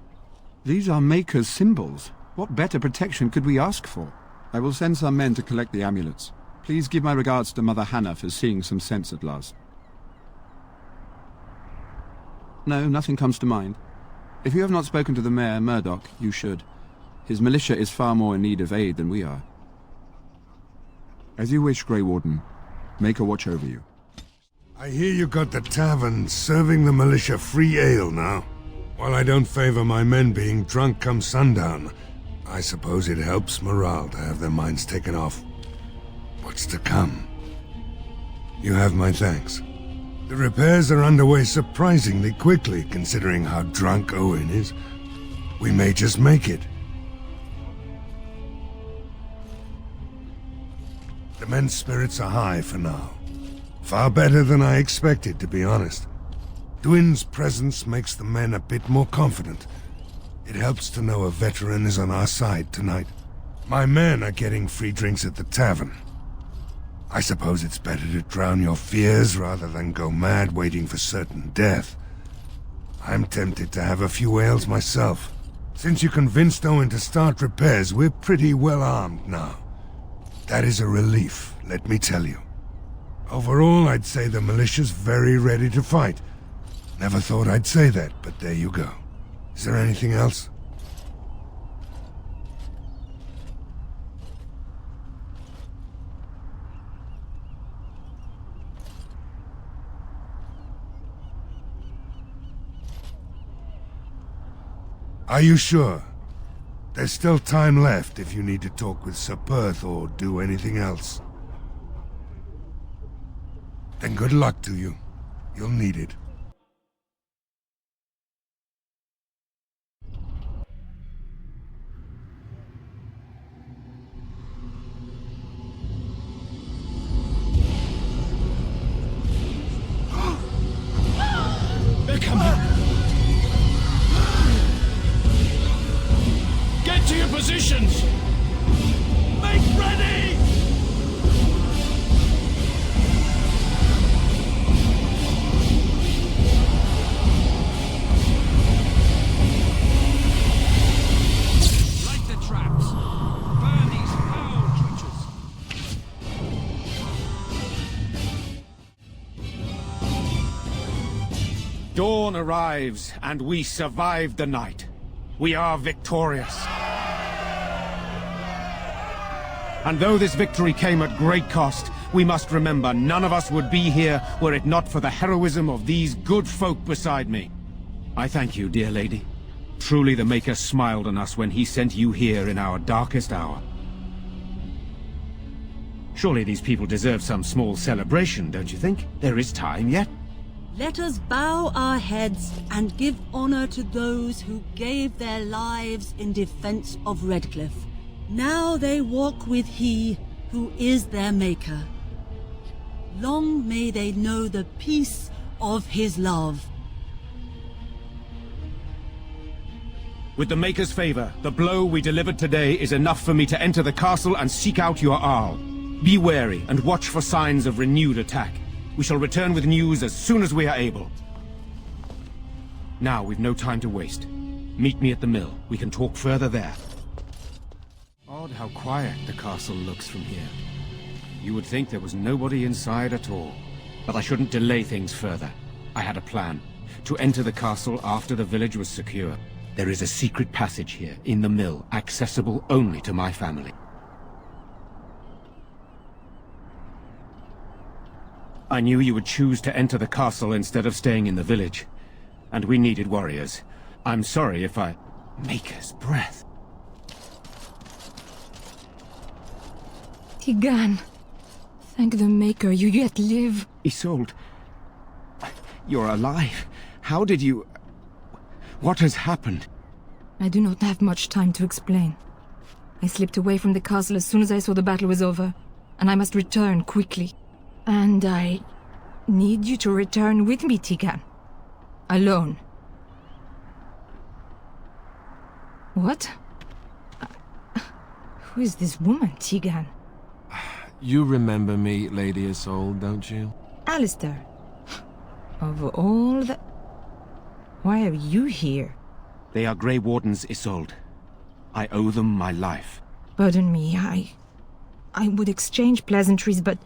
These are Maker's symbols. What better protection could we ask for? I will send some men to collect the amulets. Please give my regards to Mother Hannah for seeing some sense at last. No, nothing comes to mind. If you have not spoken to the Mayor, Murdoch, you should. His militia is far more in need of aid than we are. As you wish, Grey Warden. Maker watch over you. I hear you got the tavern serving the militia free ale now. While I don't favor my men being drunk come sundown, I suppose it helps morale to have their minds taken off what's to come. You have my thanks. The repairs are underway surprisingly quickly, considering how drunk Owen is. We may just make it. The men's spirits are high for now. Far better than I expected, to be honest. Dwin's presence makes the men a bit more confident. It helps to know a veteran is on our side tonight. My men are getting free drinks at the tavern. I suppose it's better to drown your fears rather than go mad waiting for certain death. I'm tempted to have a few ales myself. Since you convinced Owen to start repairs, we're pretty well armed now. That is a relief, let me tell you. Overall, I'd say the militia's very ready to fight. Never thought I'd say that, but there you go. Is there anything else? Are you sure? There's still time left if you need to talk with Sir Perth or do anything else. Then good luck to you. You'll need it. They're coming! Get to your positions! Make ready! Light the traps! Burn these foul creatures! Dawn arrives, and we survived the night. We are victorious. And though this victory came at great cost, we must remember none of us would be here were it not for the heroism of these good folk beside me. I thank you, dear lady. Truly the Maker smiled on us when he sent you here in our darkest hour. Surely these people deserve some small celebration, don't you think? There is time yet. Let us bow our heads and give honor to those who gave their lives in defense of Redcliff. Now they walk with he who is their Maker. Long may they know the peace of his love. With the Maker's favor, the blow we delivered today is enough for me to enter the castle and seek out your Arl. Be wary and watch for signs of renewed attack. We shall return with news as soon as we are able. Now we've no time to waste. Meet me at the mill. We can talk further there. Odd how quiet the castle looks from here. You would think there was nobody inside at all. But I shouldn't delay things further. I had a plan. To enter the castle after the village was secure. There is a secret passage here, in the mill, accessible only to my family. I knew you would choose to enter the castle instead of staying in the village. And we needed warriors. I'm sorry if I... Maker's breath. Tigan, thank the Maker you yet live. Isolde, you're alive. How did you... What has happened? I do not have much time to explain. I slipped away from the castle as soon as I saw the battle was over, and I must return quickly. And I need you to return with me, Tigan. Alone. What? Who is this woman, Tigan? You remember me, Lady Isolde, don't you? Alistair. Of all the... Why are you here? They are Grey Wardens, Isolde. I owe them my life. Pardon me, I would exchange pleasantries, but...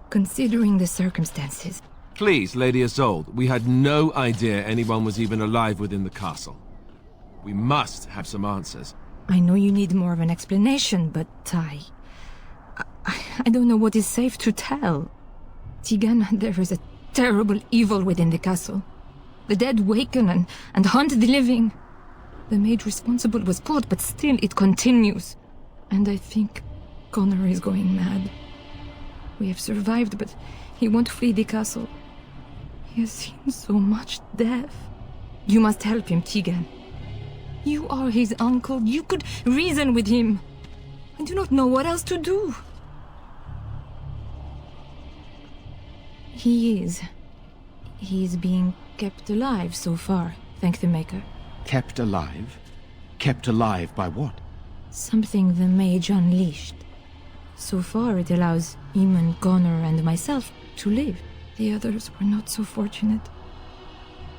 Considering the circumstances... Please, Lady Isolde, we had no idea anyone was even alive within the castle. We must have some answers. I know you need more of an explanation, but I don't know what is safe to tell. Tigan, there is a terrible evil within the castle. The dead waken and hunt the living. The maid responsible was caught, but still it continues. And I think Connor is going mad. We have survived, but he won't flee the castle. He has seen so much death. You must help him, Tigan. You are his uncle. You could reason with him. I do not know what else to do. He is being kept alive so far, thank the Maker. Kept alive? Kept alive by what? Something the mage unleashed. So far it allows Eamon, Connor and myself to live. The others were not so fortunate.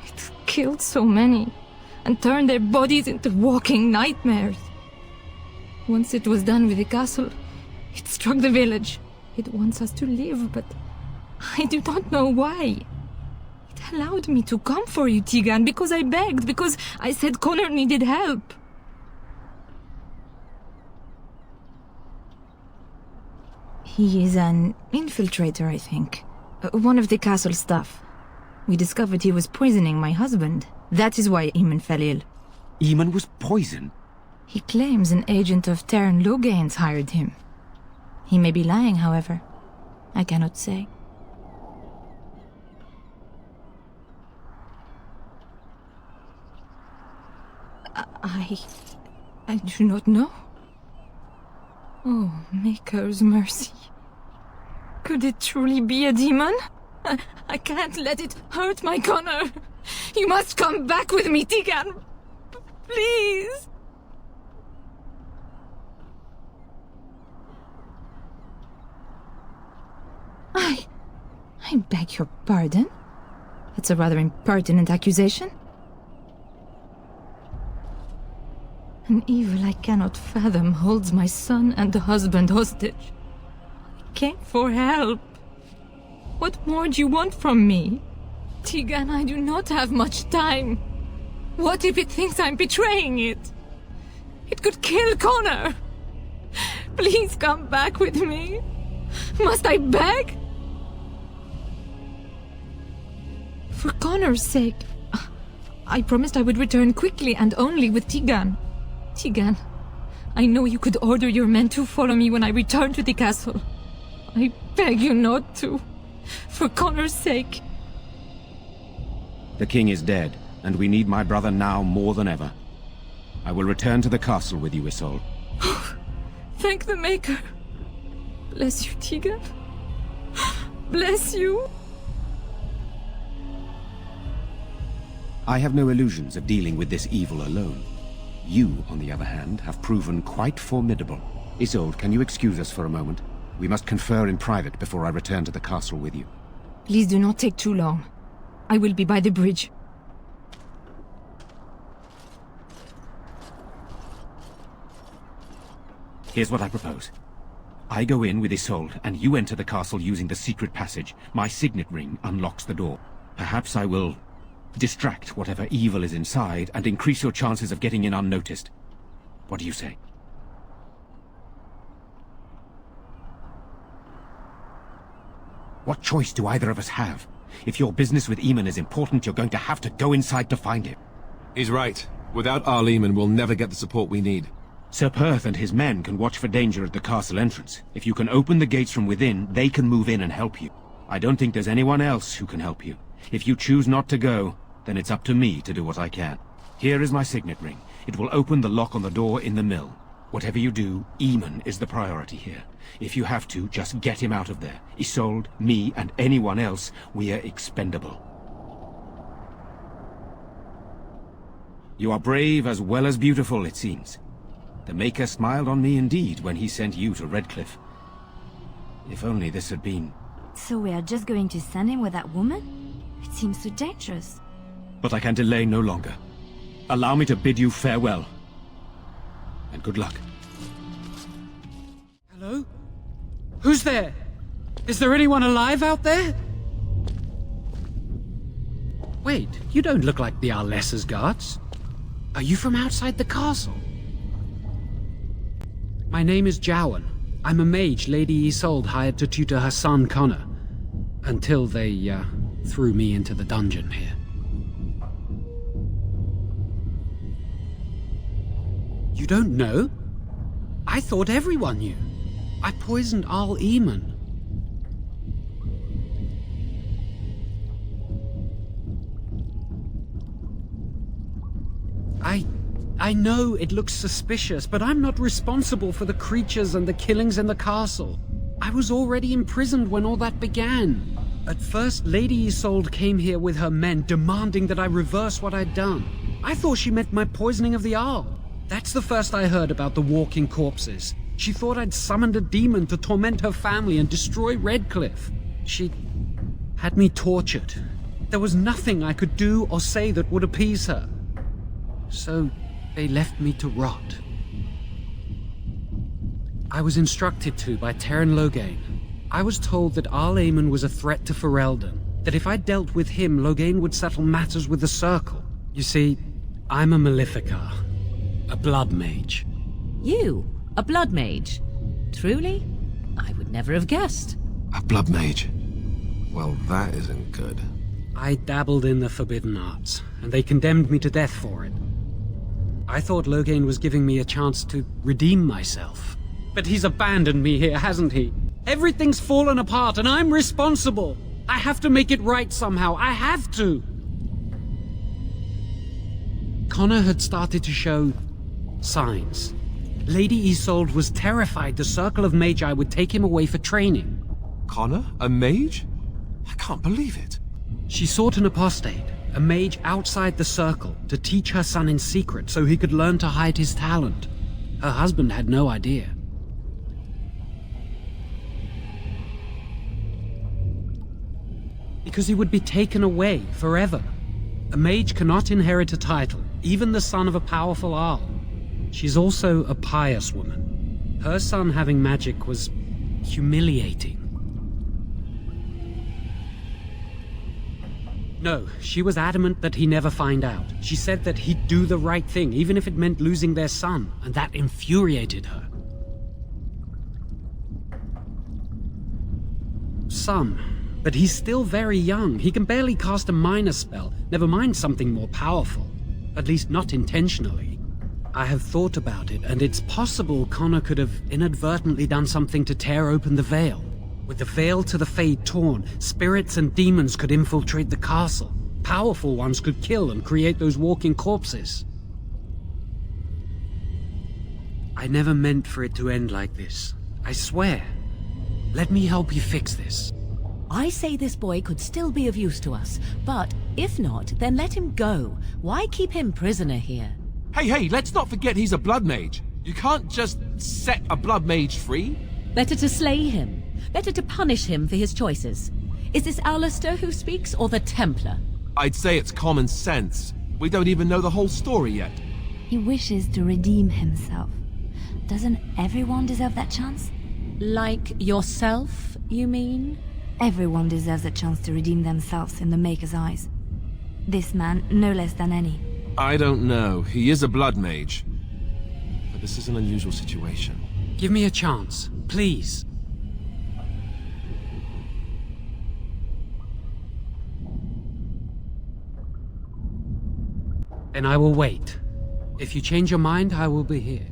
It killed so many and turned their bodies into walking nightmares. Once it was done with the castle, it struck the village. It wants us to live, but I do not know why. It allowed me to come for you, Tigan, because I begged, because I said Connor needed help. He is an infiltrator, I think. One of the castle staff. We discovered he was poisoning my husband. That is why Eamon fell ill. Eamon was poisoned? He claims an agent of Terran Logain's hired him. He may be lying, however. I cannot say. I do not know. Oh, Maker's mercy. Could it truly be a demon? I can't let it hurt my Connor. You must come back with me, Tigan. Please. I beg your pardon? That's a rather impertinent accusation. An evil I cannot fathom holds my son and the husband hostage. I came for help. What more do you want from me? Tigan, I do not have much time. What if it thinks I'm betraying it? It could kill Connor. Please come back with me. Must I beg? For Connor's sake, I promised I would return quickly and only with Tigan. Tigan, I know you could order your men to follow me when I return to the castle. I beg you not to. For Connor's sake. The king is dead, and we need my brother now more than ever. I will return to the castle with you, Isolde. Thank the Maker. Bless you, Tigan. Bless you. I have no illusions of dealing with this evil alone. You, on the other hand, have proven quite formidable. Isolde, can you excuse us for a moment? We must confer in private before I return to the castle with you. Please do not take too long. I will be by the bridge. Here's what I propose. I go in with Isolde, and you enter the castle using the secret passage. My signet ring unlocks the door. Perhaps I will distract whatever evil is inside and increase your chances of getting in unnoticed. What do you say? What choice do either of us have? If your business with Eamon is important, you're going to have to go inside to find him. He's right. Without Arl Eamon, we'll never get the support we need. Sir Perth and his men can watch for danger at the castle entrance. If you can open the gates from within, they can move in and help you. I don't think there's anyone else who can help you. If you choose not to go, then it's up to me to do what I can. Here is my signet ring. It will open the lock on the door in the mill. Whatever you do, Eamon is the priority here. If you have to, just get him out of there. Isolde, me, and anyone else, we are expendable. You are brave as well as beautiful, it seems. The Maker smiled on me indeed when he sent you to Redcliff. If only this had been... So we are just going to send him with that woman? It seems so dangerous. But I can delay no longer. Allow me to bid you farewell. And good luck. Hello? Who's there? Is there anyone alive out there? Wait, you don't look like the Arlessa's guards. Are you from outside the castle? My name is Jowan. I'm a mage Lady Isolde hired to tutor her son Connor. Until they, threw me into the dungeon here. You don't know? I thought everyone knew. I poisoned Arl Eamon. I know it looks suspicious, but I'm not responsible for the creatures and the killings in the castle. I was already imprisoned when all that began. At first, Lady Isolde came here with her men, demanding that I reverse what I'd done. I thought she meant my poisoning of the Arl. That's the first I heard about the walking corpses. She thought I'd summoned a demon to torment her family and destroy Redcliff. She had me tortured. There was nothing I could do or say that would appease her. So they left me to rot. I was instructed to by Terran Loghain. I was told that Arl Eamon was a threat to Ferelden, that if I dealt with him, Loghain would settle matters with the Circle. You see, I'm a Maleficar, a blood mage. You? A blood mage? Truly? I would never have guessed. A blood mage? Well, that isn't good. I dabbled in the forbidden arts, and they condemned me to death for it. I thought Loghain was giving me a chance to redeem myself. But he's abandoned me here, hasn't he? Everything's fallen apart, and I'm responsible! I have to make it right somehow, I have to! Connor had started to show signs. Lady Isolde was terrified the Circle of Magi would take him away for training. Connor? A mage? I can't believe it. She sought an apostate, a mage outside the Circle, to teach her son in secret so he could learn to hide his talent. Her husband had no idea. Because he would be taken away forever. A mage cannot inherit a title, even the son of a powerful Arl. She's also a pious woman. Her son having magic was humiliating. No, she was adamant that he never find out. She said that he'd do the right thing, even if it meant losing their son, and that infuriated her. Some, But he's still very young. He can barely cast a minor spell, never mind something more powerful. At least not intentionally. I have thought about it, and it's possible Connor could have inadvertently done something to tear open the veil. With the veil to the Fade torn, spirits and demons could infiltrate the castle. Powerful ones could kill and create those walking corpses. I never meant for it to end like this. I swear. Let me help you fix this. I say this boy could still be of use to us, but if not, then let him go. Why keep him prisoner here? Hey, let's not forget he's a blood mage. You can't just set a blood mage free. Better to slay him. Better to punish him for his choices. Is this Alistair who speaks, or the Templar? I'd say it's common sense. We don't even know the whole story yet. He wishes to redeem himself. Doesn't everyone deserve that chance? Like yourself, you mean? Everyone deserves a chance to redeem themselves in the Maker's eyes. This man, no less than any. I don't know. He is a blood mage. But this is an unusual situation. Give me a chance, please. Then I will wait. If you change your mind, I will be here.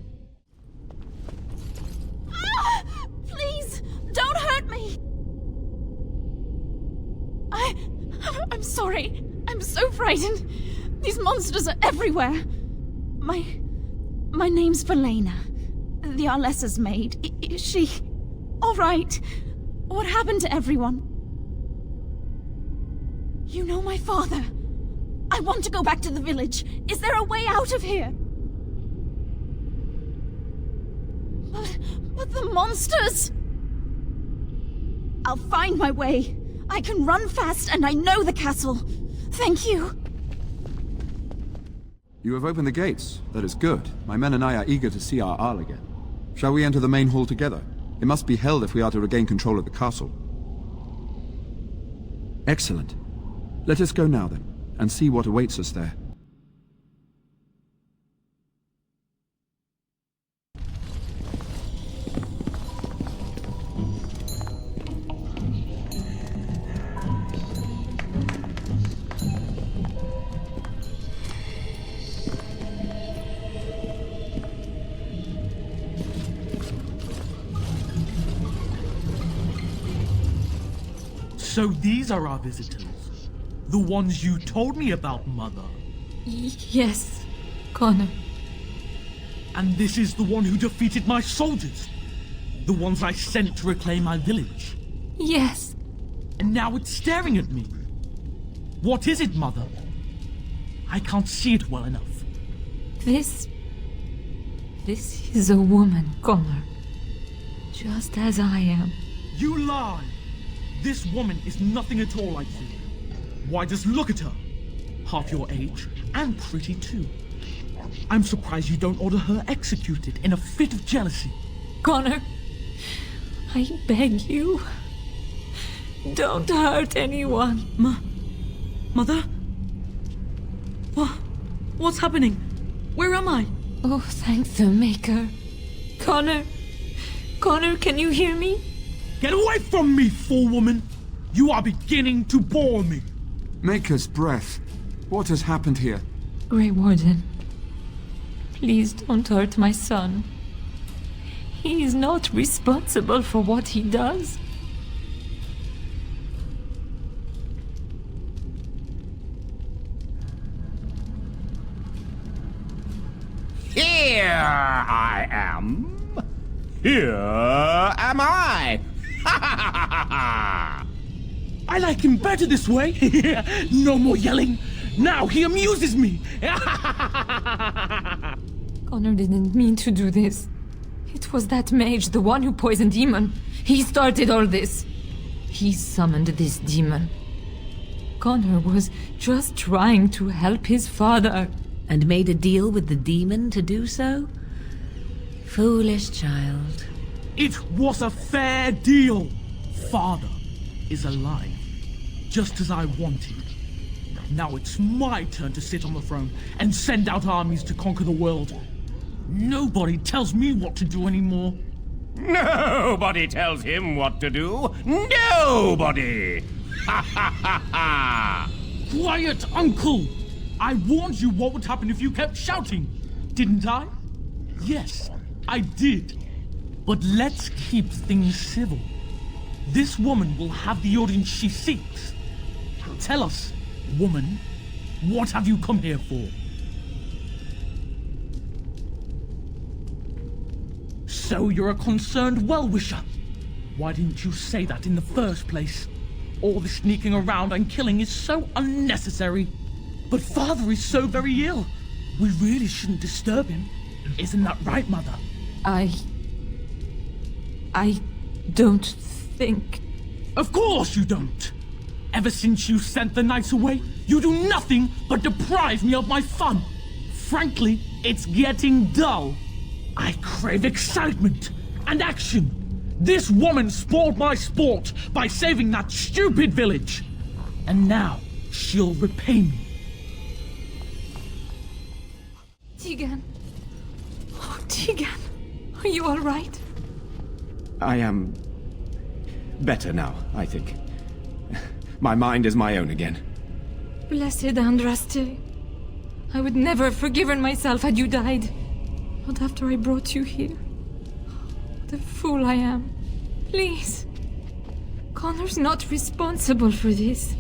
Please, don't hurt me! I'm sorry. I'm so frightened. These monsters are everywhere. My name's Valena. The Arlessa's maid. Is she all right? What happened to everyone? You know my father. I want to go back to the village. Is there a way out of here? But the monsters! I'll find my way. I can run fast and I know the castle. Thank you. You have opened the gates. That is good. My men and I are eager to see our Arl again. Shall we enter the main hall together? It must be held if we are to regain control of the castle. Excellent. Let us go now then, and see what awaits us there. So these are our visitors? The ones you told me about, Mother? Yes, Connor. And this is the one who defeated my soldiers? The ones I sent to reclaim my village? Yes. And now it's staring at me. What is it, Mother? I can't see it well enough. This is a woman, Connor. Just as I am. You lie! This woman is nothing at all like you. Why, just look at her. Half your age, and pretty too. I'm surprised you don't order her executed in a fit of jealousy. Connor, I beg you. Don't hurt anyone. Mother? What's happening? Where am I? Oh, thank the Maker. Connor, can you hear me? Get away from me, fool woman! You are beginning to bore me. Maker's breath. What has happened here? Grey Warden, please don't hurt my son. He is not responsible for what he does. Here I am. Here am I. I like him better this way. No more yelling. Now he amuses me. Connor didn't mean to do this. It was that mage, the one who poisoned Demon. He started all this. He summoned this demon. Connor was just trying to help his father. And made a deal with the demon to do so? Foolish child. It was a fair deal. Father is alive, just as I wanted. Now it's my turn to sit on the throne and send out armies to conquer the world. Nobody tells me what to do anymore. Nobody tells him what to do. Nobody! Ha ha ha ha! Quiet, Uncle! I warned you what would happen if you kept shouting, didn't I? Yes, I did. But let's keep things civil. This woman will have the audience she seeks. Tell us, woman, what have you come here for? So you're a concerned well-wisher. Why didn't you say that in the first place? All the sneaking around and killing is so unnecessary. But father is so very ill. We really shouldn't disturb him. Isn't that right, Mother? I don't think... Of course you don't! Ever since you sent the knights away, you do nothing but deprive me of my fun. Frankly, it's getting dull. I crave excitement and action. This woman spoiled my sport by saving that stupid village. And now she'll repay me. Tegan. Oh, Tegan. Are you all right? I am better now, I think. My mind is my own again. Blessed Andraste. I would never have forgiven myself had you died. Not after I brought you here. What a fool I am. Please. Connor's not responsible for this.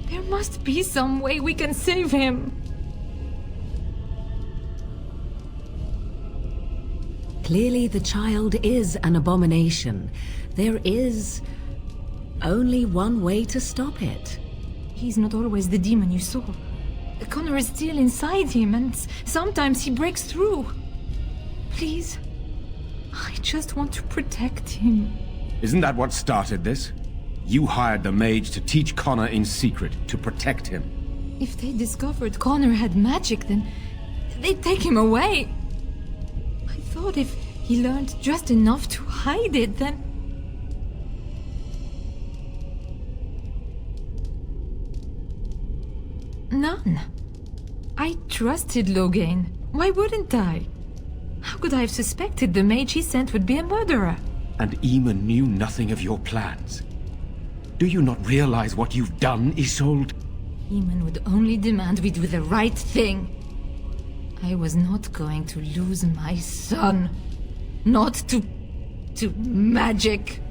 There must be some way we can save him. Clearly the child is an abomination. There is only one way to stop it. He's not always the demon you saw. Connor is still inside him, and sometimes he breaks through. Please, I just want to protect him. Isn't that what started this? You hired the mage to teach Connor in secret, to protect him. If they discovered Connor had magic, then they'd take him away. I thought if he learned just enough to hide it, then... None. I trusted Logain. Why wouldn't I? How could I have suspected the mage he sent would be a murderer? And Eamon knew nothing of your plans. Do you not realize what you've done, Isolde? Eamon would only demand we do the right thing. I was not going to lose my son. Not to magic.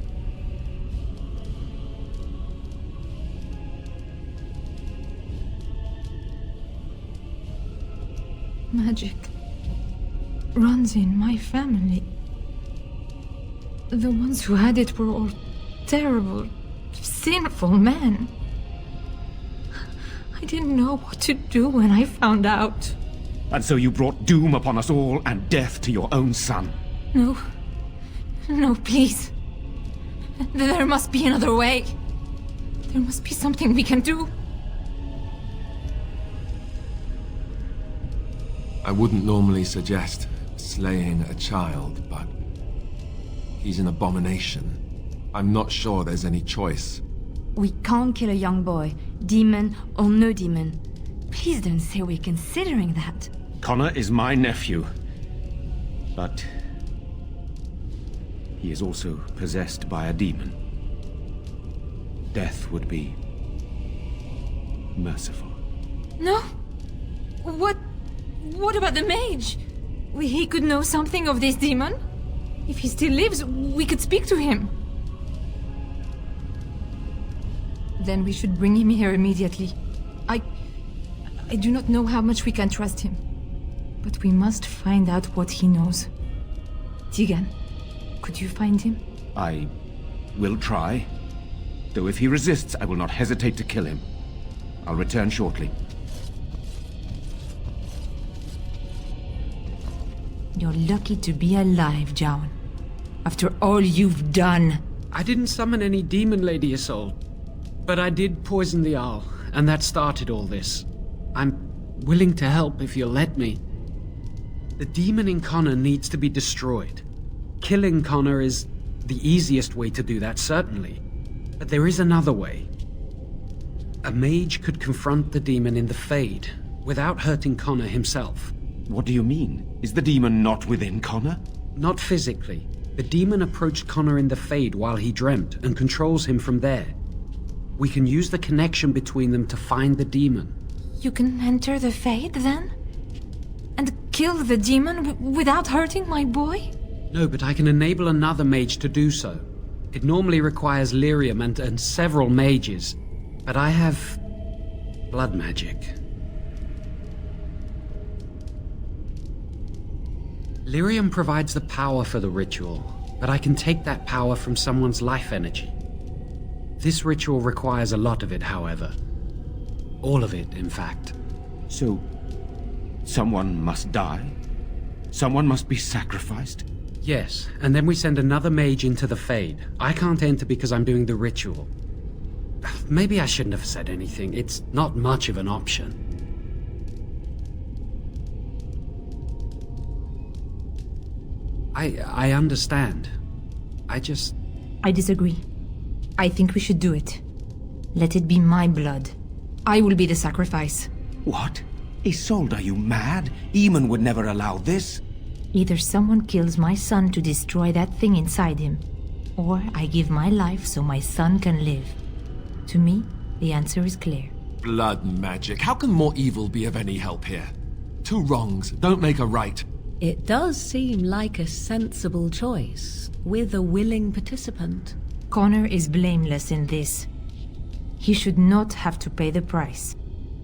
Magic runs in my family. The ones who had it were all terrible, sinful men. I didn't know what to do when I found out. And so you brought doom upon us all and death to your own son. No. No, please. There must be another way. There must be something we can do. I wouldn't normally suggest slaying a child, but he's an abomination. I'm not sure there's any choice. We can't kill a young boy, demon or no demon. Please don't say we're considering that. Connor is my nephew, but he is also possessed by a demon. Death would be merciful. No? What about the mage? He could know something of this demon. If he still lives, we could speak to him. Then we should bring him here immediately. I do not know how much we can trust him. But we must find out what he knows. Tegan, could you find him? I will try. Though if he resists, I will not hesitate to kill him. I'll return shortly. You're lucky to be alive, Jowan. After all you've done. I didn't summon any demon, Lady Isolde. But I did poison the owl, and that started all this. I'm willing to help if you'll let me. The demon in Connor needs to be destroyed. Killing Connor is the easiest way to do that, certainly. But there is another way. A mage could confront the demon in the Fade, without hurting Connor himself. What do you mean? Is the demon not within Connor? Not physically. The demon approached Connor in the Fade while he dreamt, and controls him from there. We can use the connection between them to find the demon. You can enter the Fade, then? And kill the demon without hurting my boy? No, but I can enable another mage to do so. It normally requires lyrium and several mages. But I have... blood magic. Lyrium provides the power for the ritual, but I can take that power from someone's life energy. This ritual requires a lot of it, however. All of it, in fact. So, someone must die? Someone must be sacrificed? Yes, and then we send another mage into the Fade. I can't enter because I'm doing the ritual. Maybe I shouldn't have said anything. It's not much of an option. I understand. I disagree. I think we should do it. Let it be my blood. I will be the sacrifice. What? Isolde, are you mad? Eamon would never allow this. Either someone kills my son to destroy that thing inside him, or I give my life so my son can live. To me, the answer is clear. Blood magic. How can more evil be of any help here? Two wrongs don't make a right. It does seem like a sensible choice, with a willing participant. Connor is blameless in this. He should not have to pay the price.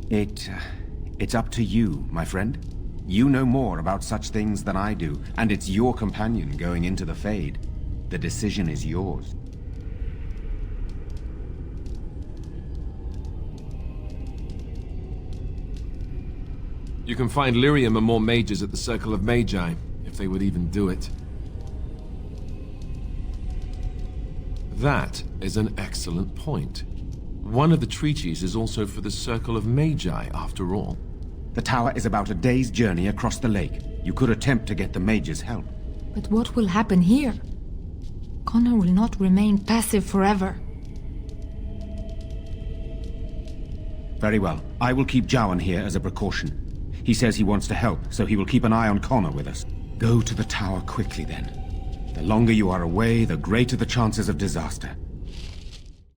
It's up to you, my friend. You know more about such things than I do, and it's your companion going into the Fade. The decision is yours. You can find lyrium and more mages at the Circle of Magi, if they would even do it. That is an excellent point. One of the treaties is also for the Circle of Magi, after all. The tower is about a day's journey across the lake. You could attempt to get the mages' help. But what will happen here? Connor will not remain passive forever. Very well. I will keep Jowan here as a precaution. He says he wants to help, so he will keep an eye on Connor with us. Go to the tower quickly, then. The longer you are away, the greater the chances of disaster.